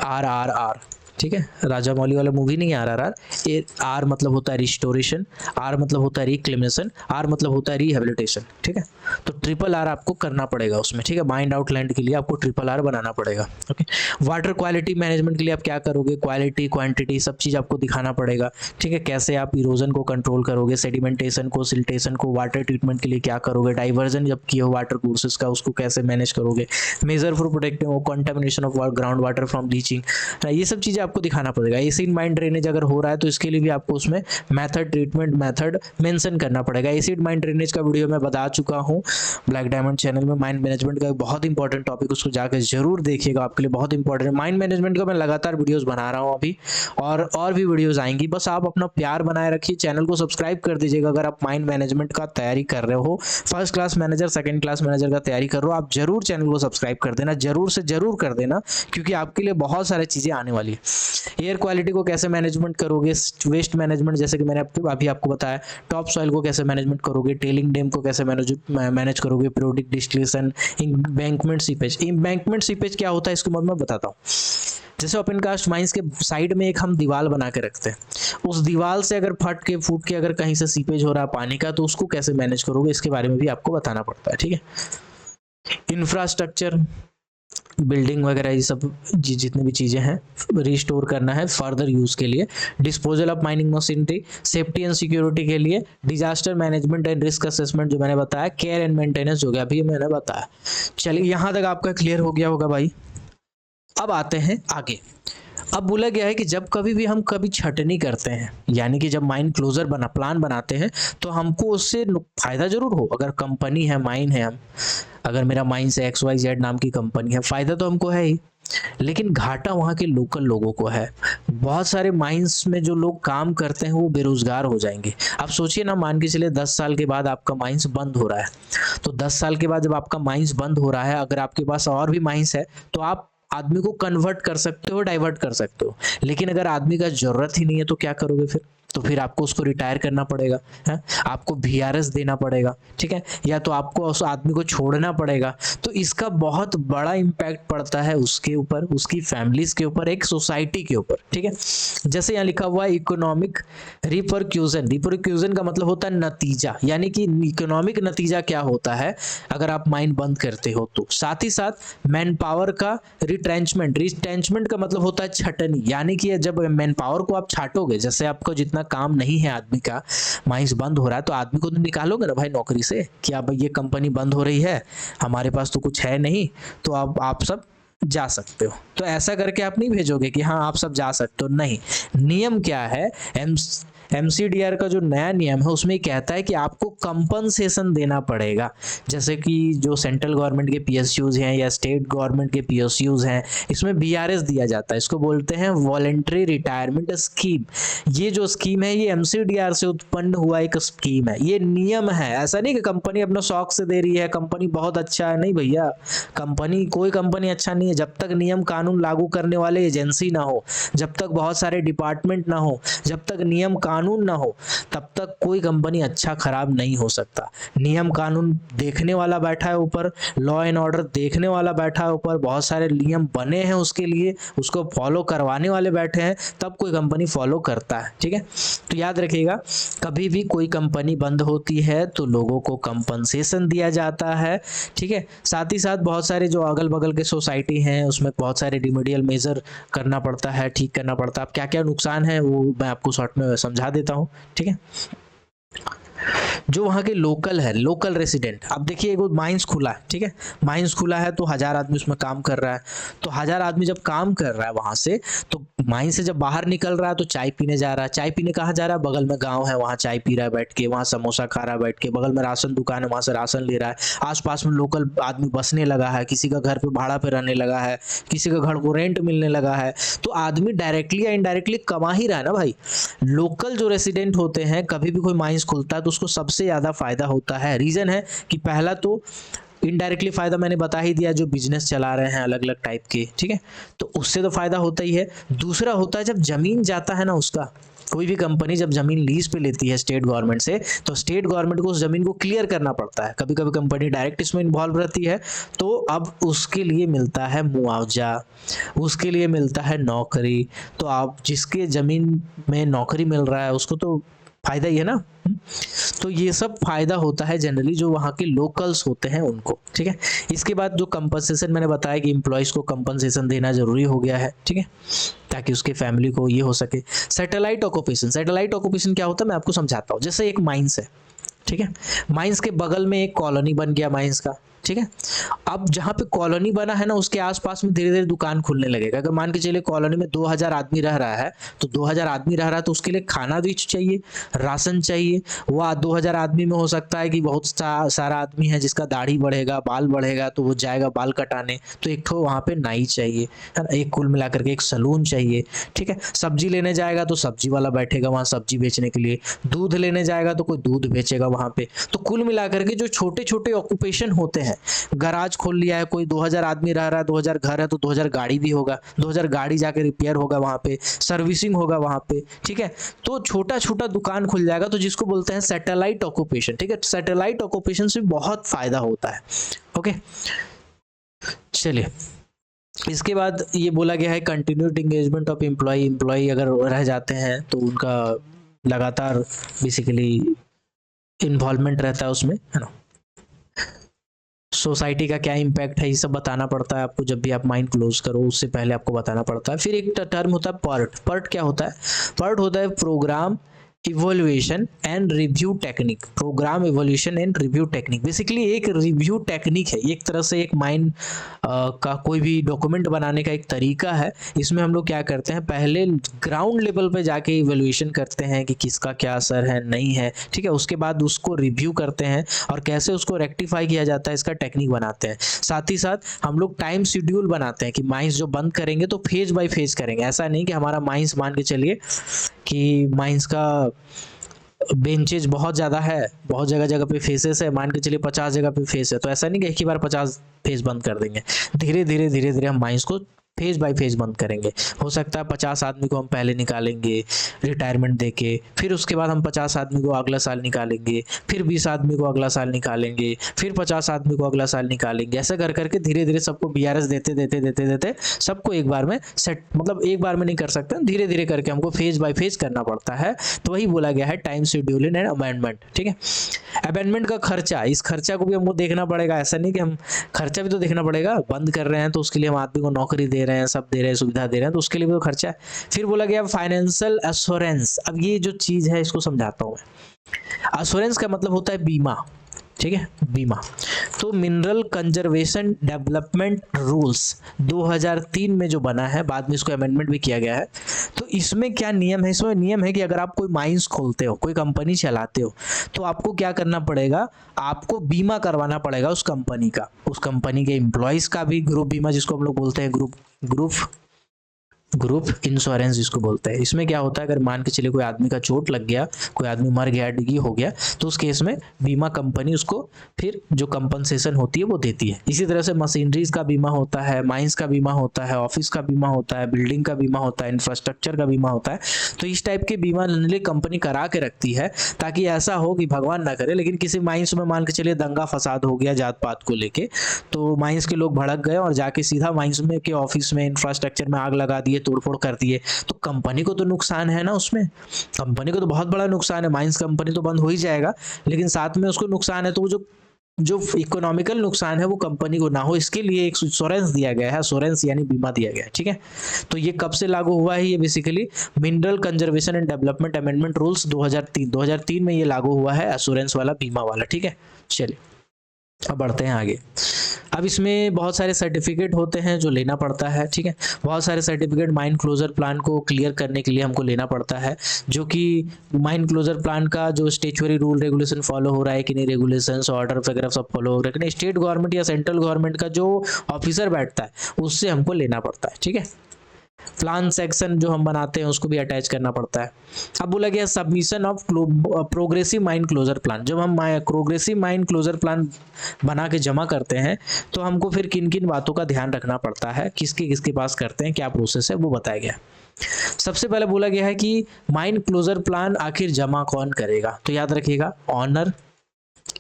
Speaker 1: आर आर आर, ठीक है, राजा मौली वाला मूवी नहीं, R R R. A R मतलब होता है रिस्टोरेशन, आर मतलब होता है रिक्लेमेशन, आर मतलब होता है रिहेबिलिटेशन, ठीक है। तो ट्रिपल आर आपको करना पड़ेगा उसमें, ठीक है। माइंड आउट लैंड के लिए आपको ट्रिपल आर बनाना पड़ेगा, ओके। वाटर क्वालिटी मैनेजमेंट के लिए आप क्या करोगे, क्वालिटी क्वांटिटी सब चीज़ आपको दिखाना पड़ेगा, ठीक है। कैसे आप इरोजन को कंट्रोल करोगे, सेडिमेंटेशन को, सिल्टेशन को, वाटर ट्रीटमेंट के लिए क्या करोगे, डाइवर्जन जब किए हो वाटर कोर्सेज का उसको कैसे मैनेज करोगे, measure for protecting contamination of ground water from leaching, ये सब चीज़ें आपको दिखाना पड़ेगा। एसिड माइन ड्रेनेज अगर हो रहा है तो इसके लिए भी आपको उसमें मेथड, ट्रीटमेंट मेथड मेंशन करना पड़ेगा। एसिड माइन ड्रेनेज का वीडियो मैं बता चुका हूँ ब्लैक डायमंड चैनल में। माइन मैनेजमेंट का एक बहुत इंपॉर्टेंट टॉपिक, उसको जाकर जरूर देखिएगा, आपके लिए बहुत इंपॉर्टेंट है। माइन मैनेजमेंट का मैं लगातार वीडियोस बना रहा हूँ अभी, और भी वीडियोस आएंगी। बस आप अपना प्यार बनाए रखिए, चैनल को सब्सक्राइब कर दीजिएगा। अगर आप माइन मैनेजमेंट का तैयारी कर रहे हो, first class manager, second class manager का तैयारी कर रहे हो, आप जरूर चैनल को सब्सक्राइब कर देना, जरूर से जरूर कर देना, क्योंकि आपके लिए बहुत सारी चीज़ें आने वाली है। एयर क्वालिटी को कैसे मैनेजमेंट करोगे, वेस्ट मैनेजमेंट जैसे कि मैंने अभी आपको बताया, टॉप सॉइल को कैसे मैनेजमेंट करोगे, टेलिंग डैम को कैसे मैनेज करोगे, periodic distillation, embankment seepage. Embankment seepage क्या होता है इसको मैं बताता हूँ। जैसे ओपन कास्ट माइंस के साइड में एक हम दीवार बना के रखते हैं, उस दीवार से अगर फूट के अगर कहीं से सीपेज हो रहा है पानी का, तो उसको कैसे मैनेज करोगे, इसके बारे में भी आपको बताना पड़ता है, ठीक है। इंफ्रास्ट्रक्चर, बिल्डिंग वगैरह, ये सब जितने भी चीज़ें हैं रिस्टोर करना है फर्दर यूज़ के लिए। Disposal of mining machinery, safety and security के लिए, disaster management and risk assessment जो मैंने बताया, केयर एंड मेंटेनेंस जो गया अभी मैंने बताया। चलिए यहाँ तक आपका क्लियर हो गया होगा भाई। अब आते हैं आगे। अब बोला गया है कि जब कभी भी हम कभी छटनी करते हैं, यानी कि जब माइन क्लोजर प्लान बनाते हैं, तो हमको उससे फायदा जरूर हो। अगर कंपनी है, माइन है, हम अगर मेरा माइन से XYZ नाम की कंपनी है, फायदा तो हमको है ही, लेकिन घाटा वहाँ के लोकल लोगों को है। बहुत सारे माइंस में जो लोग काम करते हैं वो बेरोजगार हो जाएंगे। आप सोचिए ना, मान के चलिए 10 साल के बाद आपका माइंस बंद हो रहा है, तो 10 साल के बाद जब आपका माइंस बंद हो रहा है, अगर आपके पास और भी माइंस है तो आप आदमी को कन्वर्ट कर सकते हो, डाइवर्ट कर सकते हो। लेकिन अगर आदमी का जरूरत ही नहीं है तो क्या करोगे फिर? तो फिर आपको उसको रिटायर करना पड़ेगा, है, आपको VRS देना पड़ेगा, ठीक है, या तो आपको उस आदमी को छोड़ना पड़ेगा। तो इसका बहुत बड़ा इम्पैक्ट पड़ता है उसके ऊपर, उसकी फैमिलीज के ऊपर, एक सोसाइटी के ऊपर, ठीक है। जैसे यहाँ लिखा हुआ है इकोनॉमिक रिपरक्यूजन। रिपरक्यूजन का मतलब होता है नतीजा, यानी कि इकोनॉमिक नतीजा क्या होता है अगर आप माइन बंद करते हो तो। साथ ही साथ मैन पावर का रिट्रेंचमेंट। रिट्रेंचमेंट का मतलब होता है छटनी, यानी कि जब मैन पावर को आप छाटोगे, जैसे आपको जितना काम नहीं है आदमी का, माइंस बंद हो रहा है, तो आदमी को तो निकालोगे ना भाई नौकरी से, कि अब ये कंपनी बंद हो रही है, हमारे पास तो कुछ है नहीं, तो अब आप सब जा सकते हो। तो ऐसा करके आप नहीं भेजोगे कि हाँ आप सब जा सकते हो, नहीं। नियम क्या है, MCDR का जो नया नियम है उसमें कहता है कि आपको कंपनसेशन देना पड़ेगा। जैसे कि जो सेंट्रल गवर्नमेंट के PSUs हैं या स्टेट गवर्नमेंट के PSUs हैं, इसमें VRS दिया जाता है, इसको बोलते हैं वॉलंटरी रिटायरमेंट स्कीम। ये जो स्कीम है ये MCDR से उत्पन्न हुआ एक स्कीम है, ये नियम है। ऐसा नहीं कि कंपनी अपना शौक से दे रही है, कंपनी बहुत अच्छा है, नहीं भैया, कोई कंपनी अच्छा नहीं है जब तक नियम कानून लागू करने वाले एजेंसी ना हो, जब तक बहुत सारे डिपार्टमेंट ना हो, जब तक नियम कानून ना हो, तब तक कोई कंपनी अच्छा खराब नहीं हो सकता। नियम कानून देखने वाला बैठा है ऊपर, लॉ एंड ऑर्डर देखने वाला बैठा है ऊपर, बहुत सारे नियम बने हैं उसके लिए, उसको फॉलो करवाने वाले बैठे हैं, तब कोई कंपनी फॉलो करता है, ठीक है। तो याद रखिएगा, कभी भी कोई कंपनी बंद होती है तो लोगों को कंपनसेशन दिया जाता है, ठीक है। साथ ही साथ बहुत सारे जो अगल बगल के सोसाइटी हैं उसमें बहुत सारे रिमेडियल मेजर करना पड़ता है, ठीक करना पड़ता है। अब क्या क्या नुकसान है वो मैं आपको शॉर्ट में समझा देता हूँ, ठीक है। जो वहाँ के लोकल है, लोकल रेसिडेंट, अब देखिए एक माइंस खुला है, ठीक है, माइंस खुला है तो 1000 आदमी उसमें काम कर रहा है, तो 1000 आदमी जब काम कर रहा है वहाँ से, तो माइन से जब बाहर निकल रहा है तो चाय पीने जा रहा है। चाय पीने कहाँ जा रहा है? बगल में गांव है, वहाँ चाय पी रहा है बैठ के, वहाँ समोसा खा रहा है बैठ के, बगल में राशन दुकान है, वहाँ से राशन ले रहा है, आसपास में लोकल आदमी बसने लगा है, किसी का घर पे भाड़ा पे रहने लगा है, किसी का घर को रेंट मिलने लगा है, तो आदमी डायरेक्टली या इनडायरेक्टली कमा ही रहा है ना भाई। लोकल जो रेसिडेंट होते हैं, कभी भी कोई माइंस खुलता है तो उसको सबसे ज़्यादा फायदा होता है। रीज़न है कि पहला तो इनडायरेक्टली फ़ायदा मैंने बता ही दिया, जो बिजनेस चला रहे हैं अलग अलग टाइप के, ठीक है, तो उससे तो फ़ायदा होता ही है। दूसरा होता है जब ज़मीन जाता है ना उसका, कोई भी कंपनी जब ज़मीन लीज़ पे लेती है स्टेट गवर्नमेंट से, तो स्टेट गवर्नमेंट को उस ज़मीन को क्लियर करना पड़ता है। कभी कभी कंपनी डायरेक्ट इसमें इन्वॉल्व रहती है, तो अब उसके लिए मिलता है मुआवजा, उसके लिए मिलता है नौकरी। तो आप जिसके ज़मीन में नौकरी मिल रहा है उसको तो फ़ायदा ही है ना। तो ये सब फ़ायदा होता है जनरली जो वहाँ के लोकल्स होते हैं उनको, ठीक है। इसके बाद जो कंपनसेशन मैंने बताया कि एम्प्लॉयज़ को कंपनसेशन देना ज़रूरी हो गया है, ठीक है, ताकि उसके फैमिली को ये हो सके। सैटेलाइट ऑक्यूपेशन, सैटेलाइट ऑक्यूपेशन क्या होता है मैं आपको समझाता हूँ। जैसे एक माइंस है, ठीक है, माइंस के बगल में एक कॉलोनी बन गया माइंस का, ठीक है। अब जहाँ पे कॉलोनी बना है ना उसके आसपास में धीरे धीरे दुकान खुलने लगेगा। अगर मान के चलिए कॉलोनी में 2000 आदमी रह रहा है, तो 2000 आदमी रह रहा है तो उसके लिए खाना भी चाहिए, राशन चाहिए। वह 2000 आदमी में हो सकता है कि बहुत सारा आदमी है जिसका दाढ़ी बढ़ेगा, बाल बढ़ेगा, तो वो जाएगा बाल कटाने, तो एक तो वहाँ पे नाई चाहिए, है ना, एक कुल मिलाकर के एक सलून चाहिए, ठीक है। सब्जी लेने जाएगा तो सब्जी वाला बैठेगा वहाँ सब्जी बेचने के लिए, दूध लेने जाएगा तो कोई दूध बेचेगा वहाँ पे। तो कुल मिलाकर के जो छोटे छोटे ऑक्यूपेशन होते हैं, गराज खोल लिया है कोई, 2000 आदमी रह रहा है, 2000 घर है तो 2000 गाड़ी भी होगा, 2000 गाड़ी जाके रिपेयर होगा वहाँ पे, सर्विसिंग होगा वहाँ पे, ठीक है। तो छोटा छोटा दुकान खुल जाएगा, तो जिसको बोलते हैं सैटेलाइट ऑक्यूपेशन, ठीक है। सैटेलाइट ऑक्यूपेशन से बहुत फायदा होता है। ओके, चलिए इसके बाद ये बोला गया है कंटिन्यूड एंगेजमेंट ऑफ एम्प्लॉय अगर रह जाते हैं तो उनका लगातार बेसिकली इन्वॉल्वमेंट रहता है उसमें, है ना। सोसाइटी का क्या इम्पैक्ट है ये सब बताना पड़ता है आपको, जब भी आप माइंड क्लोज करो उससे पहले आपको बताना पड़ता है। फिर एक टर्म होता है पर्ट। पर्ट क्या होता है? पर्ट होता है programme evolution and review technique. Programme evolution and review technique basically एक रिव्यू टेक्निक है, एक तरह से एक माइंड का कोई भी डॉक्यूमेंट बनाने का एक तरीका है। इसमें हम लोग क्या करते हैं, पहले ग्राउंड लेवल पे जाके इवोल्यूशन करते हैं कि किसका क्या असर है नहीं है, ठीक है। उसके बाद उसको रिव्यू करते हैं और कैसे उसको रेक्टिफाई किया जाता है इसका टेक्निक बनाते हैं। साथ ही साथ हम लोग टाइम शेड्यूल बनाते हैं कि माइंस जो बंद करेंगे तो फेज बाय फेज करेंगे। ऐसा नहीं कि हमारा माइंस मान के चलिए कि माइंस का बेंचेज बहुत ज़्यादा है, बहुत जगह जगह पे फेसेस है, मान के चलिए 50 जगह पे फेस है, तो ऐसा नहीं कि एक ही बार 50 फेस बंद कर देंगे। धीरे धीरे हम माइंस को फेज बाय फेज बंद करेंगे। हो सकता है 50 आदमी को हम पहले निकालेंगे रिटायरमेंट देके, फिर उसके बाद हम 50 आदमी को अगला साल निकालेंगे, फिर 20 आदमी को अगला साल निकालेंगे, फिर 50 आदमी को अगला साल निकालेंगे। ऐसा कर करके धीरे धीरे सबको BRS देते सबको एक बार में सेट, मतलब एक बार में नहीं कर सकते, धीरे धीरे करके हमको फेज बाय फेज करना पड़ता है। तो वही बोला गया है टाइम शेड्यूलिंग एंड अमेंडमेंट, ठीक है। अमेंडमेंट का खर्चा, इस खर्चा को भी हमको देखना पड़ेगा। ऐसा नहीं कि हम खर्चा भी तो देखना पड़ेगा, बंद कर रहे हैं तो उसके लिए हम आदमी को नौकरी दे रहे हैं, सब दे रहे हैं, सुविधा दे रहे हैं, तो उसके लिए भी तो खर्चा है। फिर बोला गया फाइनेंशियल एश्योरेंस। अब ये जो चीज है इसको समझाता हूँ मैं। एश्योरेंस का मतलब होता है बीमा, ठीक है, बीमा। तो मिनरल कंजर्वेशन डेवलपमेंट रूल्स 2003 में जो बना है, बाद में इसको अमेंडमेंट भी किया गया है। तो इसमें क्या नियम है? इसमें नियम है कि अगर आप कोई माइंस खोलते हो, कोई कंपनी चलाते हो, तो आपको क्या करना पड़ेगा, आपको बीमा करवाना पड़ेगा उस कंपनी का, उस कंपनी के एम्प्लॉयज का भी, ग्रुप बीमा जिसको हम लोग बोलते हैं, ग्रुप इंश्योरेंस जिसको बोलते हैं। इसमें क्या होता है, अगर मान के चलिए कोई आदमी का चोट लग गया, कोई आदमी मर गया, डिगी हो गया, तो उस केस में बीमा कंपनी उसको फिर जो कंपनसेशन होती है वो देती है। इसी तरह से मशीनरीज का बीमा होता है, माइंस का बीमा होता है, ऑफिस का बीमा होता है, बिल्डिंग का बीमा होता है, इंफ्रास्ट्रक्चर का बीमा होता है। तो इस टाइप के बीमा जनरली कंपनी करा के रखती है, ताकि ऐसा हो कि भगवान ना करे, लेकिन किसी माइंस में मान के चलिए दंगा फसाद हो गया जात पात को लेके, तो माइंस के लोग भड़क गए और जाके सीधा माइंस में के ऑफिस में, इंफ्रास्ट्रक्चर में आग लगा दिए, तोड़फोड़ कर दिए, तो कंपनी को तो नुकसान है ना, उसमें कंपनी को तो बहुत बड़ा नुकसान है। माइंस कंपनी तो बंद हो ही जाएगा, लेकिन साथ में उसको नुकसान है, तो वो जो इकोनॉमिकल नुकसान है वो कंपनी को ना हो, इसके लिए एक इंश्योरेंस दिया गया है। इंश्योरेंस यानी बीमा दिया गया है, ठीक है। तो ये कब से लागू हुआ है? ये basically mineral conservation and development amendment rules 2003 में ये लागू हुआ है, एश्योरेंस वाला, बीमा वाला, ठीक है। चलिए अब बढ़ते हैं आगे। अब इसमें बहुत सारे सर्टिफिकेट होते हैं जो लेना पड़ता है, ठीक है। बहुत सारे सर्टिफिकेट माइन क्लोजर प्लान को क्लियर करने के लिए हमको लेना पड़ता है, जो कि माइन क्लोजर प्लान का जो स्टेचुअरी रूल रेगुलेशन फॉलो हो रहा है कि नहीं, रेगुलेशंस ऑर्डर वगैरह सब फॉलो हो रहा है कि नहीं, स्टेट गवर्नमेंट या सेंट्रल गवर्नमेंट का जो ऑफिसर बैठता है उससे हमको लेना पड़ता है, ठीक है। प्लान सेक्शन जो हम बनाते हैं उसको भी अटैच करना पड़ता है। अब बोला गया submission of progressive mine closure plan. जब हम प्रोग्रेसिव माइन क्लोजर प्लान बना के जमा करते हैं तो हमको फिर किन किन बातों का ध्यान रखना पड़ता है, किसके किसके पास करते हैं, क्या प्रोसेस है, वो बताया गया। सबसे पहले बोला गया है कि माइन क्लोजर प्लान आखिर जमा कौन करेगा, तो याद रखिएगा ऑनर,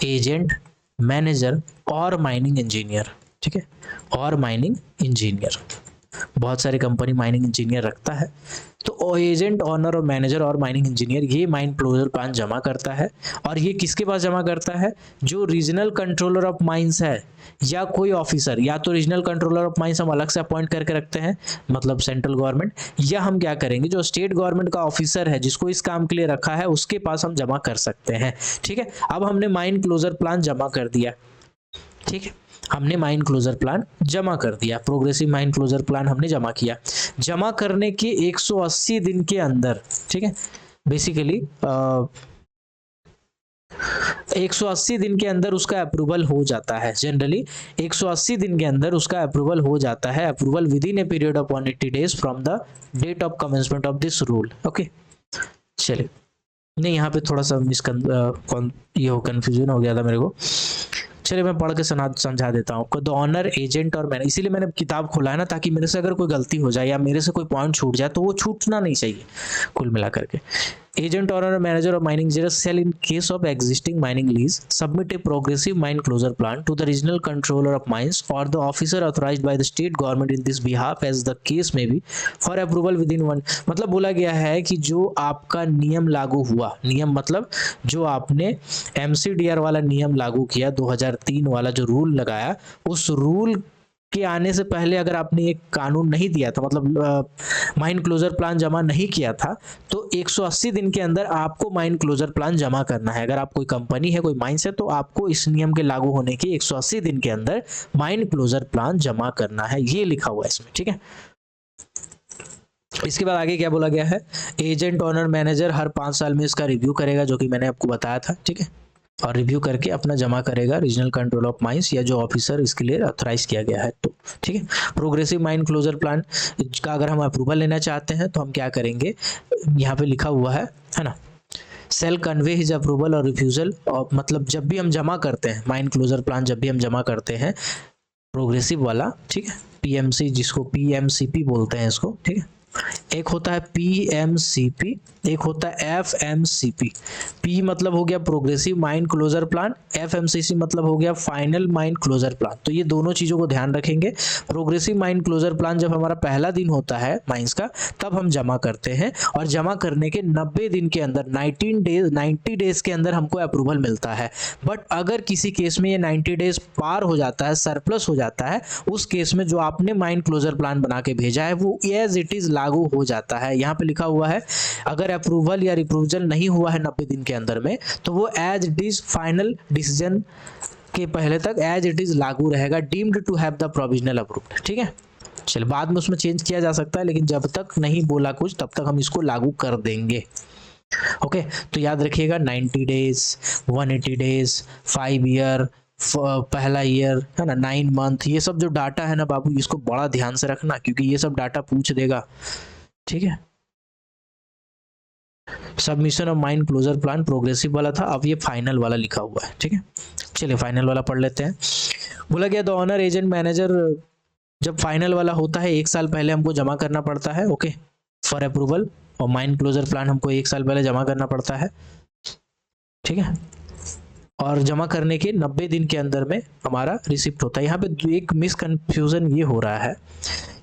Speaker 1: एजेंट, मैनेजर और माइनिंग इंजीनियर। ठीक है, और माइनिंग इंजीनियर, बहुत सारी कंपनी माइनिंग इंजीनियर रखता है। तो एजेंट, ऑनर और मैनेजर और माइनिंग इंजीनियर ये माइन क्लोजर प्लान जमा करता है। और ये किसके पास जमा करता है, जो रीजनल कंट्रोलर ऑफ माइंस है या कोई ऑफिसर, या तो रीजनल कंट्रोलर ऑफ माइंस हम अलग से अपॉइंट करके रखते हैं, मतलब सेंट्रल गवर्नमेंट, या हम क्या करेंगे जो स्टेट गवर्नमेंट का ऑफिसर है जिसको इस काम के लिए रखा है उसके पास हम जमा कर सकते हैं। ठीक है, अब हमने माइन क्लोजर प्लान जमा कर दिया। ठीक है, हमने माइन क्लोजर प्लान जमा कर दिया, प्रोग्रेसिव माइन क्लोजर प्लान हमने जमा किया। जमा करने के 180 दिन के अंदर, ठीक है, बेसिकली 180 दिन के अंदर उसका अप्रूवल हो जाता है। जनरली 180 दिन के अंदर उसका अप्रूवल हो जाता है। Approval within a period of 180 days from the date of commencement of this rule. Okay, चलिए, नहीं यहाँ पे थोड़ा सा ये कंफ्यूजन हो गया था मेरे को। चलिए मैं पढ़ के समझा देता हूँ आपको। द ऑनर, एजेंट और मैनेजर, इसीलिए मैंने किताब खोला है ना, ताकि मेरे से अगर कोई गलती हो जाए या मेरे से कोई पॉइंट छूट जाए तो वो छूटना नहीं चाहिए कुल मिला करके। एजेंट, ऑनर, मैनेजर और mining engineer shall in case of existing mining lease submit a progressive mine closure plan to the regional controller of mines or the officer authorized by the state government in this behalf as the case may be for approval within one। मतलब बोला गया है कि जो आपका नियम लागू हुआ, नियम मतलब जो आपने MCDR वाला नियम लागू किया, 2003 वाला जो रूल लगाया, उस रूल के आने से पहले अगर आपने एक कानून नहीं दिया था, मतलब माइन क्लोजर प्लान जमा नहीं किया था, तो 180 दिन के अंदर आपको माइन क्लोजर प्लान जमा करना है। अगर आप कोई कंपनी है, कोई माइंस है, तो आपको इस नियम के लागू होने के 180 दिन के अंदर माइन क्लोजर प्लान जमा करना है, ये लिखा हुआ है इसमें। ठीक है, इसके बाद आगे क्या बोला गया है, एजेंट, ऑनर, मैनेजर हर 5 साल में इसका रिव्यू करेगा, जो कि मैंने आपको बताया था। ठीक है, और रिव्यू करके अपना जमा करेगा रीजनल कंट्रोल ऑफ माइंस या जो ऑफिसर इसके लिए ऑथराइज किया गया है। तो ठीक है, प्रोग्रेसिव माइन क्लोजर प्लान का अगर हम अप्रूवल लेना चाहते हैं तो हम क्या करेंगे, यहाँ पे लिखा हुआ है ना, सेल कन्वे हिज अप्रूवल और रिफ्यूजल। और मतलब जब भी हम जमा करते हैं माइन क्लोजर प्लान, जब भी हम जमा करते हैं प्रोग्रेसिव वाला, ठीक है, PMC जिसको PMCP बोलते हैं इसको, ठीक है, एक होता है PMCP, एक होता है FMCP। P मतलब हो गया progressive mine closure plan, FMCC मतलब हो गया फाइनल माइन क्लोजर प्लान। तो ये दोनों चीजों को ध्यान रखेंगे। प्रोग्रेसिव माइन क्लोजर प्लान जब हमारा पहला दिन होता है माइंस का, तब हम जमा करते हैं, और जमा करने के 90 दिन के अंदर 90 डेज के अंदर हमको अप्रूवल मिलता है। बट अगर किसी केस में ये 90 डेज पार हो जाता है, सरप्लस हो जाता है, उस केस में जो आपने माइन क्लोजर प्लान बना के भेजा है वो एज इट इज लागू हो जाता है। यहाँ पे लिखा हुआ है अगर अप्रूवल या रिप्रूवल नहीं हुआ है 90 दिन के अंदर में, तो वो as it is final decision के पहले तक एज इट इज लागू रहेगा, deemed to have the provisional approved. ठीक है, चलिए, बाद में उसमें चेंज किया जा सकता है, लेकिन जब तक नहीं बोला कुछ तब तक हम इसको लागू कर देंगे। ओके, तो याद रखिएगा 90 डेज, 180 डेज, 5 ईयर, पहला ईयर है ना, 9 मंथ, ये सब जो डाटा है ना बाबू, इसको बड़ा ध्यान से रखना, क्योंकि ये सब डाटा पूछ देगा। ठीक है, submission of mine closure plan progressive वाला था, अब ये फाइनल वाला लिखा हुआ है। ठीक है, चलिए फाइनल वाला पढ़ लेते हैं। बोला गया द ऑनर, एजेंट, मैनेजर जब फाइनल वाला होता है 1 साल पहले हमको जमा करना पड़ता है, ओके, फॉर अप्रूवल, और माइन क्लोजर प्लान हमको 1 साल पहले जमा करना पड़ता है। ठीक है, और जमा करने के 90 दिन के अंदर में हमारा रिसिप्ट होता है। यहाँ पे एक मिसकंफ्यूजन ये हो रहा है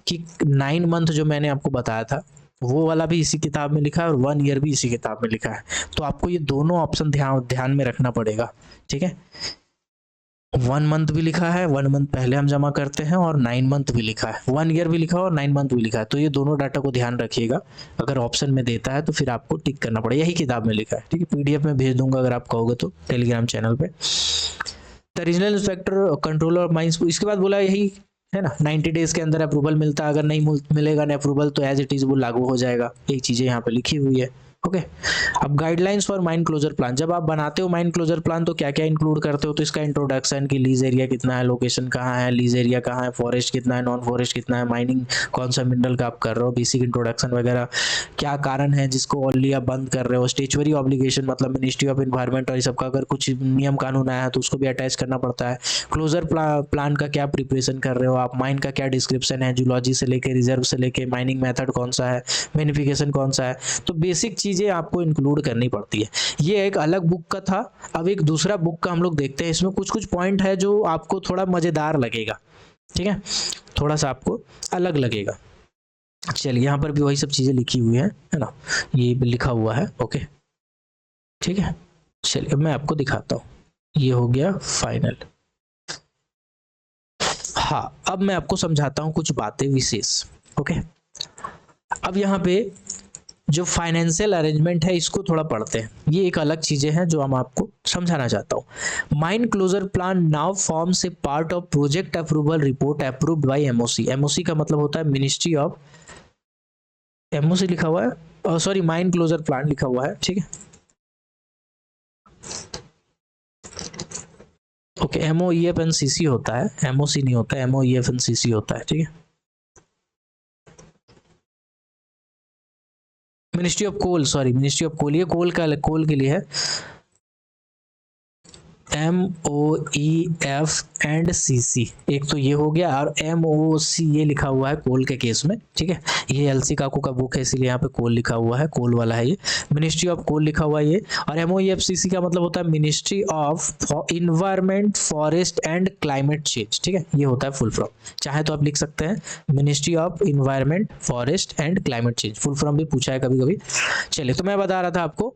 Speaker 1: कि 9 मंथ जो मैंने आपको बताया था वो वाला भी इसी किताब में लिखा है और 1 ईयर भी इसी किताब में लिखा है, तो आपको ये दोनों ऑप्शन ध्यान में रखना पड़ेगा। ठीक है, 1 मंथ भी लिखा है, 1 मंथ पहले हम जमा करते हैं, और 9 मंथ भी लिखा है, 1 ईयर भी लिखा है और 9 मंथ भी लिखा है। तो ये दोनों डाटा को ध्यान रखिएगा, अगर ऑप्शन में देता है तो फिर आपको टिक करना पड़ेगा, यही किताब में लिखा है। ठीक है, PDF में भेज दूंगा अगर आप कहोगे तो टेलीग्राम चैनल पे। The regional inspector controller mines, इसके बाद बोला यही है ना, 90 डेज के अंदर अप्रूवल मिलता है, अगर नहीं मिलेगा ना अप्रूवल तो एज इट इज वो लागू हो जाएगा। यही चीजें यहाँ पे लिखी हुई है। ओके। अब guidelines for mine closure plan, जब आप बनाते हो माइन क्लोजर प्लान तो क्या क्या इंक्लूड करते हो, तो इसका इंट्रोडक्शन की लीज एरिया कितना है, लोकेशन कहाँ है, लीज एरिया कहाँ है, फॉरेस्ट कितना है, नॉन फॉरेस्ट कितना है, माइनिंग कौन सा मिनरल का आप कर रहे हो, बेसिक इंट्रोडक्शन वगैरह, क्या कारण है जिसको ऑलरेडी आप बंद कर रहे हो, स्टेचुअरी ऑब्लिगेशन मतलब मिनिस्ट्री ऑफ इन्वायरमेंट और ये सबका अगर कुछ नियम कानून आया है तो उसको भी अटैच करना पड़ता है, क्लोजर प्लान का क्या प्रिपरेशन कर रहे हो आप, माइन का क्या डिस्क्रिप्शन है, जूलॉजी से लेके रिजर्व से लेके माइनिंग मेथड कौन सा है, बेनिफिकेशन कौन सा है, तो बेसिक चीज़ें आपको इंक्लूड करनी पड़ती है। ये एक अलग बुक का था। अब एक दूसरा बुक का हम लोग देखते हैं, इसमें कुछ कुछ पॉइंट है जो आपको थोड़ा मज़ेदार लगेगा, ठीक है, थोड़ा सा आपको अलग लगेगा। चलिए यहाँ पर भी वही सब चीज़ें लिखी हुई है ना, ये लिखा हुआ है, ओके ठीक है। चलिए अब मैं आपको दिखाता हूँ, ये हो गया फाइनल। हाँ, अब मैं आपको समझाता हूँ कुछ बातें विशेष, ओके। अब यहाँ पे जो फाइनेंशियल अरेंजमेंट है इसको थोड़ा पढ़ते हैं, ये एक अलग चीजें हैं जो हम आपको समझाना चाहता हूँ। Mine closure plan now forms a part of project approval report approved by MOC. MOC का मतलब होता है मिनिस्ट्री ऑफ, एमओसी लिखा हुआ है, सॉरी माइन क्लोजर प्लान लिखा हुआ है, ठीक है ओके। MOEF&CC होता है, एमओसी नहीं होता, MOEF&CC होता है, ठीक है। Ministry of coal, sorry ministry of coal, ये कोल के लिए है, MOEF&CC एक तो ये हो गया, और MOC ये लिखा हुआ है कोल के केस में, ठीक है। ये एलसी काकू का बुक है इसीलिए यहाँ पे कोल लिखा हुआ है, कोल वाला है ये, मिनिस्ट्री ऑफ कोल लिखा हुआ है ये। और MOEF-CC का मतलब होता है ministry of environment forest and climate change, ठीक है, ये होता है फुल फॉर्म। चाहे तो आप लिख सकते हैं ministry of environment forest and climate change, full form भी पूछा है कभी कभी। चलिए तो मैं बता रहा था आपको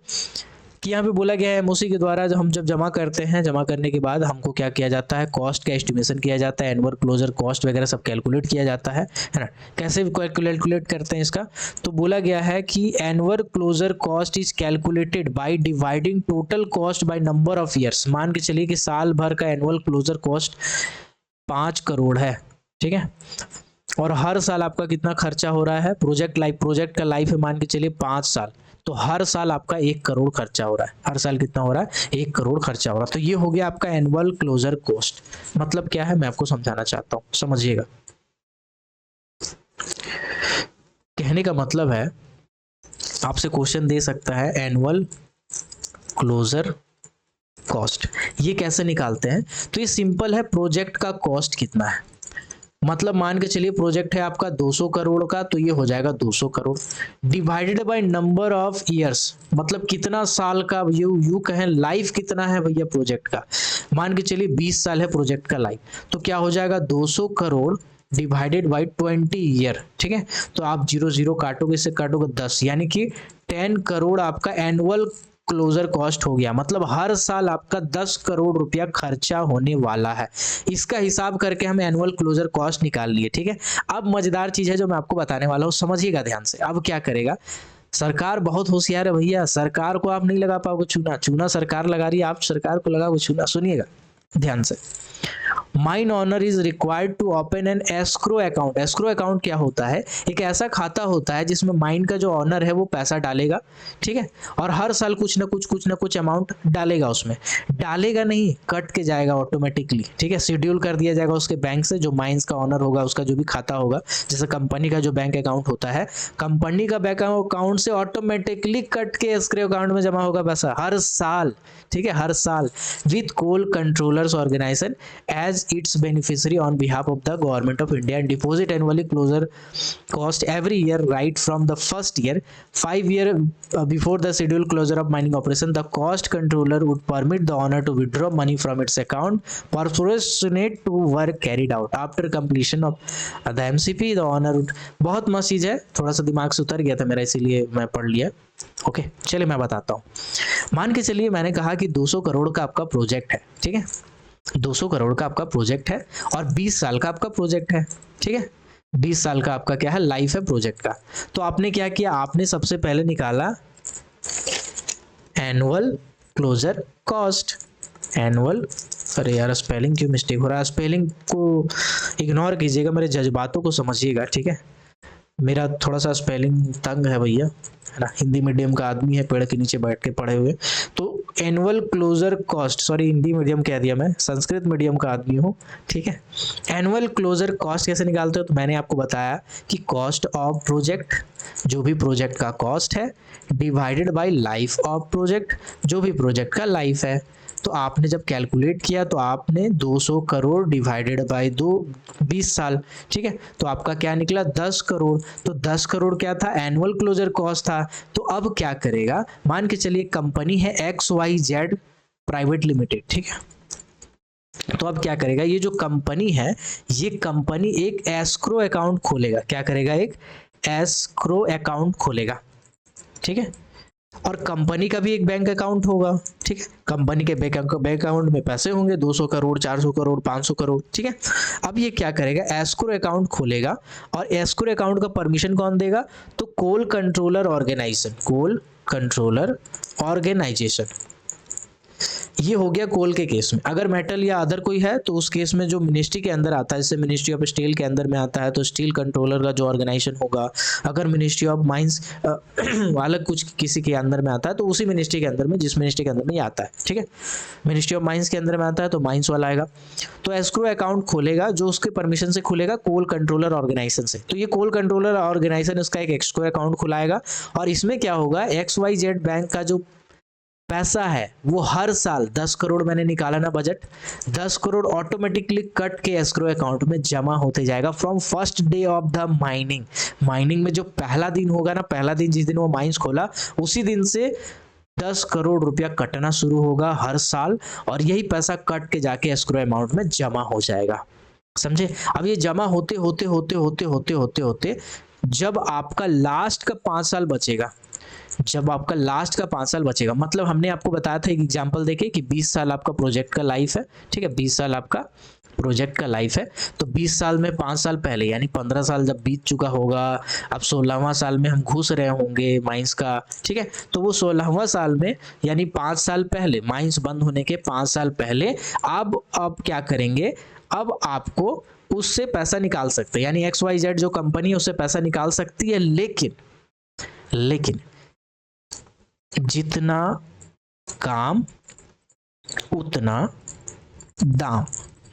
Speaker 1: कि यहाँ पे बोला गया है एमओसी के द्वारा जब हम जमा करते हैं, जमा करने के बाद हमको क्या किया जाता है, कॉस्ट का एस्टिमेशन किया जाता है, एनुअल क्लोजर कॉस्ट वगैरह सब कैलकुलेट किया जाता है ना। कैसे कैलकुलेट करते हैं इसका, तो बोला गया है कि annual closure cost is calculated by dividing total cost by number of years. मान के चलिए कि साल भर का एनुअल क्लोजर कॉस्ट 5 करोड़ है, ठीक है, और हर साल आपका कितना खर्चा हो रहा है, प्रोजेक्ट का लाइफ है मान के चलिए 5 साल, तो हर साल आपका 1 करोड़ खर्चा हो रहा है, हर साल कितना हो रहा है, 1 करोड़ खर्चा हो रहा है। तो ये हो गया आपका एनुअल क्लोजर कॉस्ट। मतलब क्या है मैं आपको समझाना चाहता हूँ, समझिएगा। कहने का मतलब है, आपसे क्वेश्चन दे सकता है एनुअल क्लोजर कॉस्ट, ये कैसे निकालते हैं, तो ये सिंपल है, प्रोजेक्ट का कॉस्ट कितना है, मतलब मान के चलिए प्रोजेक्ट है आपका 200 करोड़ का, तो ये हो जाएगा 200 crore divided by number of years, मतलब कितना साल का, यू कहें लाइफ कितना है भैया प्रोजेक्ट का, मान के चलिए 20 साल है प्रोजेक्ट का लाइफ, तो क्या हो जाएगा 200 करोड़ डिवाइडेड बाय 20 ईयर, ठीक है। तो आप 0 काटोगे, इससे काटोगे 10, यानी कि 10 करोड़ आपका एनुअल क्लोजर कॉस्ट हो गया, मतलब हर साल आपका 10 करोड़ रुपया खर्चा होने वाला है। इसका हिसाब करके हम एनुअल क्लोजर कॉस्ट निकाल लिए, ठीक है। अब मजेदार चीज है जो मैं आपको बताने वाला हूँ, समझिएगा ध्यान से। अब क्या करेगा सरकार, बहुत होशियार है भैया, सरकार को आप नहीं लगा पाओगे चूना, चूना सरकार लगा रही है, आप सरकार को लगाओगे चूना। सुनिएगा ध्यान से, mine owner is required to open an escrow account. Escrow account क्या होता है, एक ऐसा खाता होता है जिसमें माइन का जो ऑनर है वो पैसा डालेगा, ठीक है, और हर साल कुछ ना कुछ अमाउंट डालेगा, उसमें डालेगा नहीं, कट के जाएगा ऑटोमेटिकली, ठीक है, शेड्यूल कर दिया जाएगा उसके बैंक से, जो माइंस का ऑनर होगा उसका जो भी खाता होगा, जैसे कंपनी का जो बैंक अकाउंट होता है, कंपनी का बैंक अकाउंट से ऑटोमेटिकली कट के एस्क्रो अकाउंट में जमा होगा पैसा हर साल, ठीक है, हर साल, with coal controllers organisation as its beneficiary on behalf of the government of India and deposit annually closure cost every year right from the first year 5 year before the scheduled closure of mining operation. The cost controller would permit the owner to withdraw money from its account proportionate to work carried out after completion of the MCP. The owner would, बहुत मस्त चीज है, थोड़ा सा दिमाग से उतर गया था मेरा इसीलिए मैं पढ़ लिया, ओके। चलिए मैं बताता हूँ, मान के चलिए मैंने कहा कि 200 करोड़ का आपका प्रोजेक्ट है, ठीक है, 200 करोड़ का आपका प्रोजेक्ट है और 20 साल का आपका प्रोजेक्ट है, ठीक है, 20 साल का आपका क्या है, लाइफ है प्रोजेक्ट का। तो आपने क्या किया, आपने सबसे पहले निकाला एनुअल क्लोजर कॉस्ट, एनुअल, अरे यार स्पेलिंग क्यों मिस्टेक हो रहा है, स्पेलिंग को इग्नोर कीजिएगा, मेरे जज्बातों को समझिएगा, ठीक है। मेरा थोड़ा सा स्पेलिंग तंग है भैया, है ना, हिंदी मीडियम का आदमी है, पेड़ के नीचे बैठ के पढ़े हुए। तो annual closure cost, sorry Hindi medium कह दिया मैं, संस्कृत मीडियम का आदमी हूँ, ठीक है। एनुअल क्लोजर कॉस्ट कैसे निकालते हो, तो मैंने आपको बताया कि कॉस्ट ऑफ प्रोजेक्ट, जो भी प्रोजेक्ट का कॉस्ट है, divided by life of project, जो भी प्रोजेक्ट का लाइफ है। तो आपने जब कैलकुलेट किया तो आपने 200 करोड़ डिवाइडेड बाय 20 साल, ठीक है, तो आपका क्या निकला 10 करोड़। तो 10 करोड़ क्या था, एनुअल क्लोजर कॉस्ट था। तो अब क्या करेगा, मान के चलिए कंपनी है XYZ प्राइवेट लिमिटेड, ठीक है। तो अब क्या करेगा, ये जो कंपनी है, ये कंपनी एक एस्क्रो अकाउंट खोलेगा। क्या करेगा, एक एस्क्रो अकाउंट खोलेगा, ठीक है। और कंपनी का भी एक बैंक अकाउंट होगा, ठीक है। कंपनी के बैंक अकाउंट में पैसे होंगे 200 करोड़, 400 करोड़, 500 करोड़, ठीक है। अब ये क्या करेगा, एस्क्रो अकाउंट खोलेगा। और एस्क्रो अकाउंट का परमिशन कौन देगा, तो कोल कंट्रोलर ऑर्गेनाइजेशन, कोल कंट्रोलर ऑर्गेनाइजेशन। ये हो गया कोल के केस में। अगर मेटल या अदर कोई है तो उस केस में जो मिनिस्ट्री के अंदर आता है, जैसे मिनिस्ट्री ऑफ स्टील के अंदर में आता है तो स्टील कंट्रोलर का जो ऑर्गेनाइजेशन होगा। अगर मिनिस्ट्री ऑफ माइंस अलग कुछ किसी के अंदर में आता है तो उसी मिनिस्ट्री के अंदर में, जिस मिनिस्ट्री के अंदर में ये आता है, ठीक है। मिनिस्ट्री ऑफ माइंस के अंदर में आता है तो माइंस वाला आएगा। तो एस्क्रो अकाउंट खोलेगा, जो उसके परमिशन से खुलेगा, कोल कंट्रोलर ऑर्गेनाइजेशन से। तो ये कोल कंट्रोलर ऑर्गेनाइजेशन उसका एक एस्क्रो अकाउंट खुलाएगा। और इसमें क्या होगा, XYZ बैंक का जो पैसा है वो हर साल 10 करोड़ मैंने निकाला ना बजट, 10 करोड़ ऑटोमेटिकली कट के एस्क्रो अकाउंट में जमा होते जाएगा from first day of the mining. Mining में जो पहला दिन होगा ना, पहला दिन जिस दिन वो माइंस खोला, उसी दिन से 10 करोड़ रुपया कटना शुरू होगा हर साल। और यही पैसा कट के जाके एस्क्रो अमाउंट में जमा हो जाएगा, समझे। अब ये जमा होते होते होते होते होते होते होते जब आपका लास्ट का 5 साल बचेगा, जब आपका लास्ट का 5 साल बचेगा, मतलब हमने आपको बताया था एक एग्जांपल देके कि 20 साल आपका प्रोजेक्ट का लाइफ है, ठीक है, 20 साल आपका प्रोजेक्ट का लाइफ है। तो 20 साल में 5 साल पहले यानी 15 साल जब बीत चुका होगा, अब 16वां साल में हम घुस रहे होंगे माइंस का, ठीक है। तो वो 16वां साल में यानी 5 साल पहले, माइंस बंद होने के 5 साल पहले, अब क्या करेंगे, अब आपको उससे पैसा निकाल सकते हैं, यानी XYZ जो कंपनी है उससे पैसा निकाल सकती है। लेकिन जितना काम उतना दाम।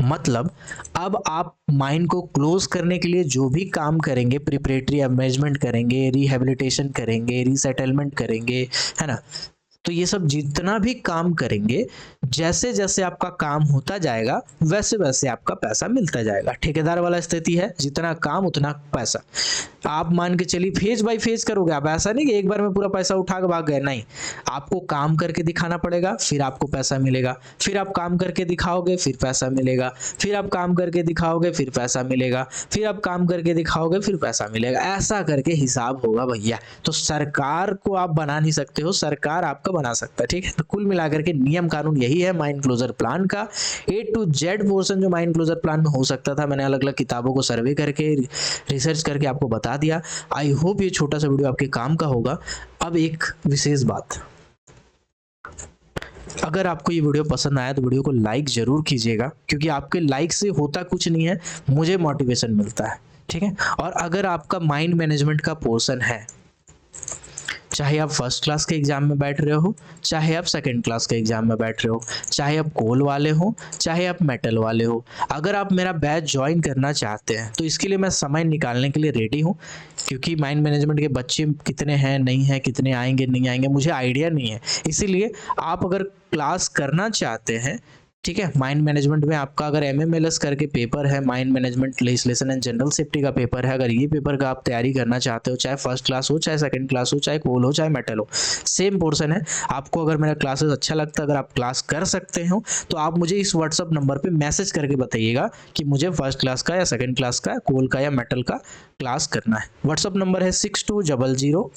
Speaker 1: मतलब अब आप माइन को क्लोज करने के लिए जो भी काम करेंगे, प्रिपरेटरी अमेजमेंट करेंगे, रिहेबिलिटेशन करेंगे, रीसेटलमेंट करेंगे, है ना, तो ये सब जितना भी काम करेंगे, जैसे जैसे आपका काम होता जाएगा वैसे वैसे आपका पैसा मिलता जाएगा। ठेकेदार वाला स्थिति है, जितना काम उतना पैसा। आप मान के चलिए फेज बाय फेज करोगे आप, ऐसा नहीं कि एक बार में पूरा पैसा उठा के भाग गए, नहीं। आपको काम करके दिखाना पड़ेगा, फिर आपको पैसा मिलेगा, फिर आप काम करके दिखाओगे, फिर पैसा मिलेगा, फिर आप काम करके दिखाओगे, फिर पैसा मिलेगा, फिर आप काम करके दिखाओगे, फिर पैसा मिलेगा। ऐसा करके हिसाब होगा भैया। तो सरकार को आप बना नहीं सकते हो, सरकार आपका बना सकता है, ठीक है। तो कुल मिलाकर के नियम कानून यही है माइन क्लोजर प्लान का। A to Z पोर्शन जो माइन क्लोजर प्लान में हो सकता था, मैंने अलग अलग किताबों को सर्वे करके, रिसर्च करके आपको बता दिया। आई होप ये छोटा सा वीडियो आपके काम का होगा। अब एक विशेष बात, अगर आपको ये वीडियो पसंद आया तो वीडियो को लाइक जरूर कीजिएगा, क्योंकि आपके लाइक से होता कुछ नहीं है, मुझे मोटिवेशन मिलता है, ठीक है। और अगर आपका माइंड मैनेजमेंट का पोर्शन है, चाहे आप फर्स्ट क्लास के एग्जाम में बैठ रहे हो, चाहे आप सेकंड क्लास के एग्जाम में बैठ रहे हो, चाहे आप कोल वाले हो, चाहे आप मेटल वाले हो, अगर आप मेरा बैच ज्वाइन करना चाहते हैं तो इसके लिए मैं समय निकालने के लिए रेडी हूँ। क्योंकि माइंड मैनेजमेंट के बच्चे कितने हैं, नहीं है, कितने आएंगे नहीं आएंगे, मुझे आइडिया नहीं है। इसीलिए आप अगर क्लास करना चाहते हैं, ठीक है, माइंड मैनेजमेंट में आपका अगर MMLS करके पेपर है, mind management legislation and general safety का पेपर है, अगर ये पेपर का आप तैयारी करना चाहते हो, चाहे फर्स्ट क्लास हो, चाहे सेकंड क्लास हो, चाहे कोल हो, चाहे मेटल हो, सेम पोर्शन है। आपको अगर मेरा क्लासेस अच्छा लगता है, अगर आप क्लास कर सकते हो, तो आप मुझे इस व्हाट्सअप नंबर पर मैसेज करके बताइएगा कि मुझे फर्स्ट क्लास का या सेकेंड क्लास का, कोल का या मेटल का क्लास करना है। व्हाट्सअप नंबर है 6200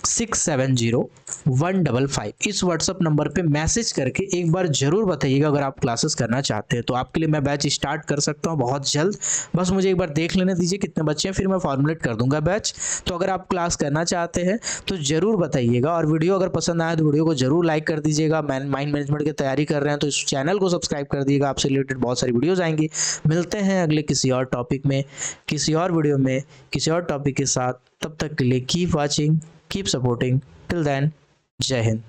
Speaker 1: 670155 इस व्हाट्सअप नंबर पे मैसेज करके एक बार जरूर बताइएगा अगर आप क्लासेस करना चाहते हैं तो आपके लिए मैं बैच स्टार्ट कर सकता हूं बहुत जल्द। बस मुझे एक बार देख लेने दीजिए कितने बच्चे हैं, फिर मैं फॉर्मुलेट कर दूंगा बैच। तो अगर आप क्लास करना चाहते हैं तो जरूर बताइएगा, और वीडियो अगर पसंद आया तो वीडियो को जरूर लाइक कर दीजिएगा। माइंड मैनेजमेंट की तैयारी कर रहे हैं तो इस चैनल को सब्सक्राइब कर दीजिएगा, आपसे रिलेटेड बहुत सारी वीडियोज आएंगी। मिलते हैं अगले किसी और टॉपिक में, किसी और वीडियो में, किसी और टॉपिक के साथ। तब तक के लिए keep watching, keep supporting. Till then, जय हिंद।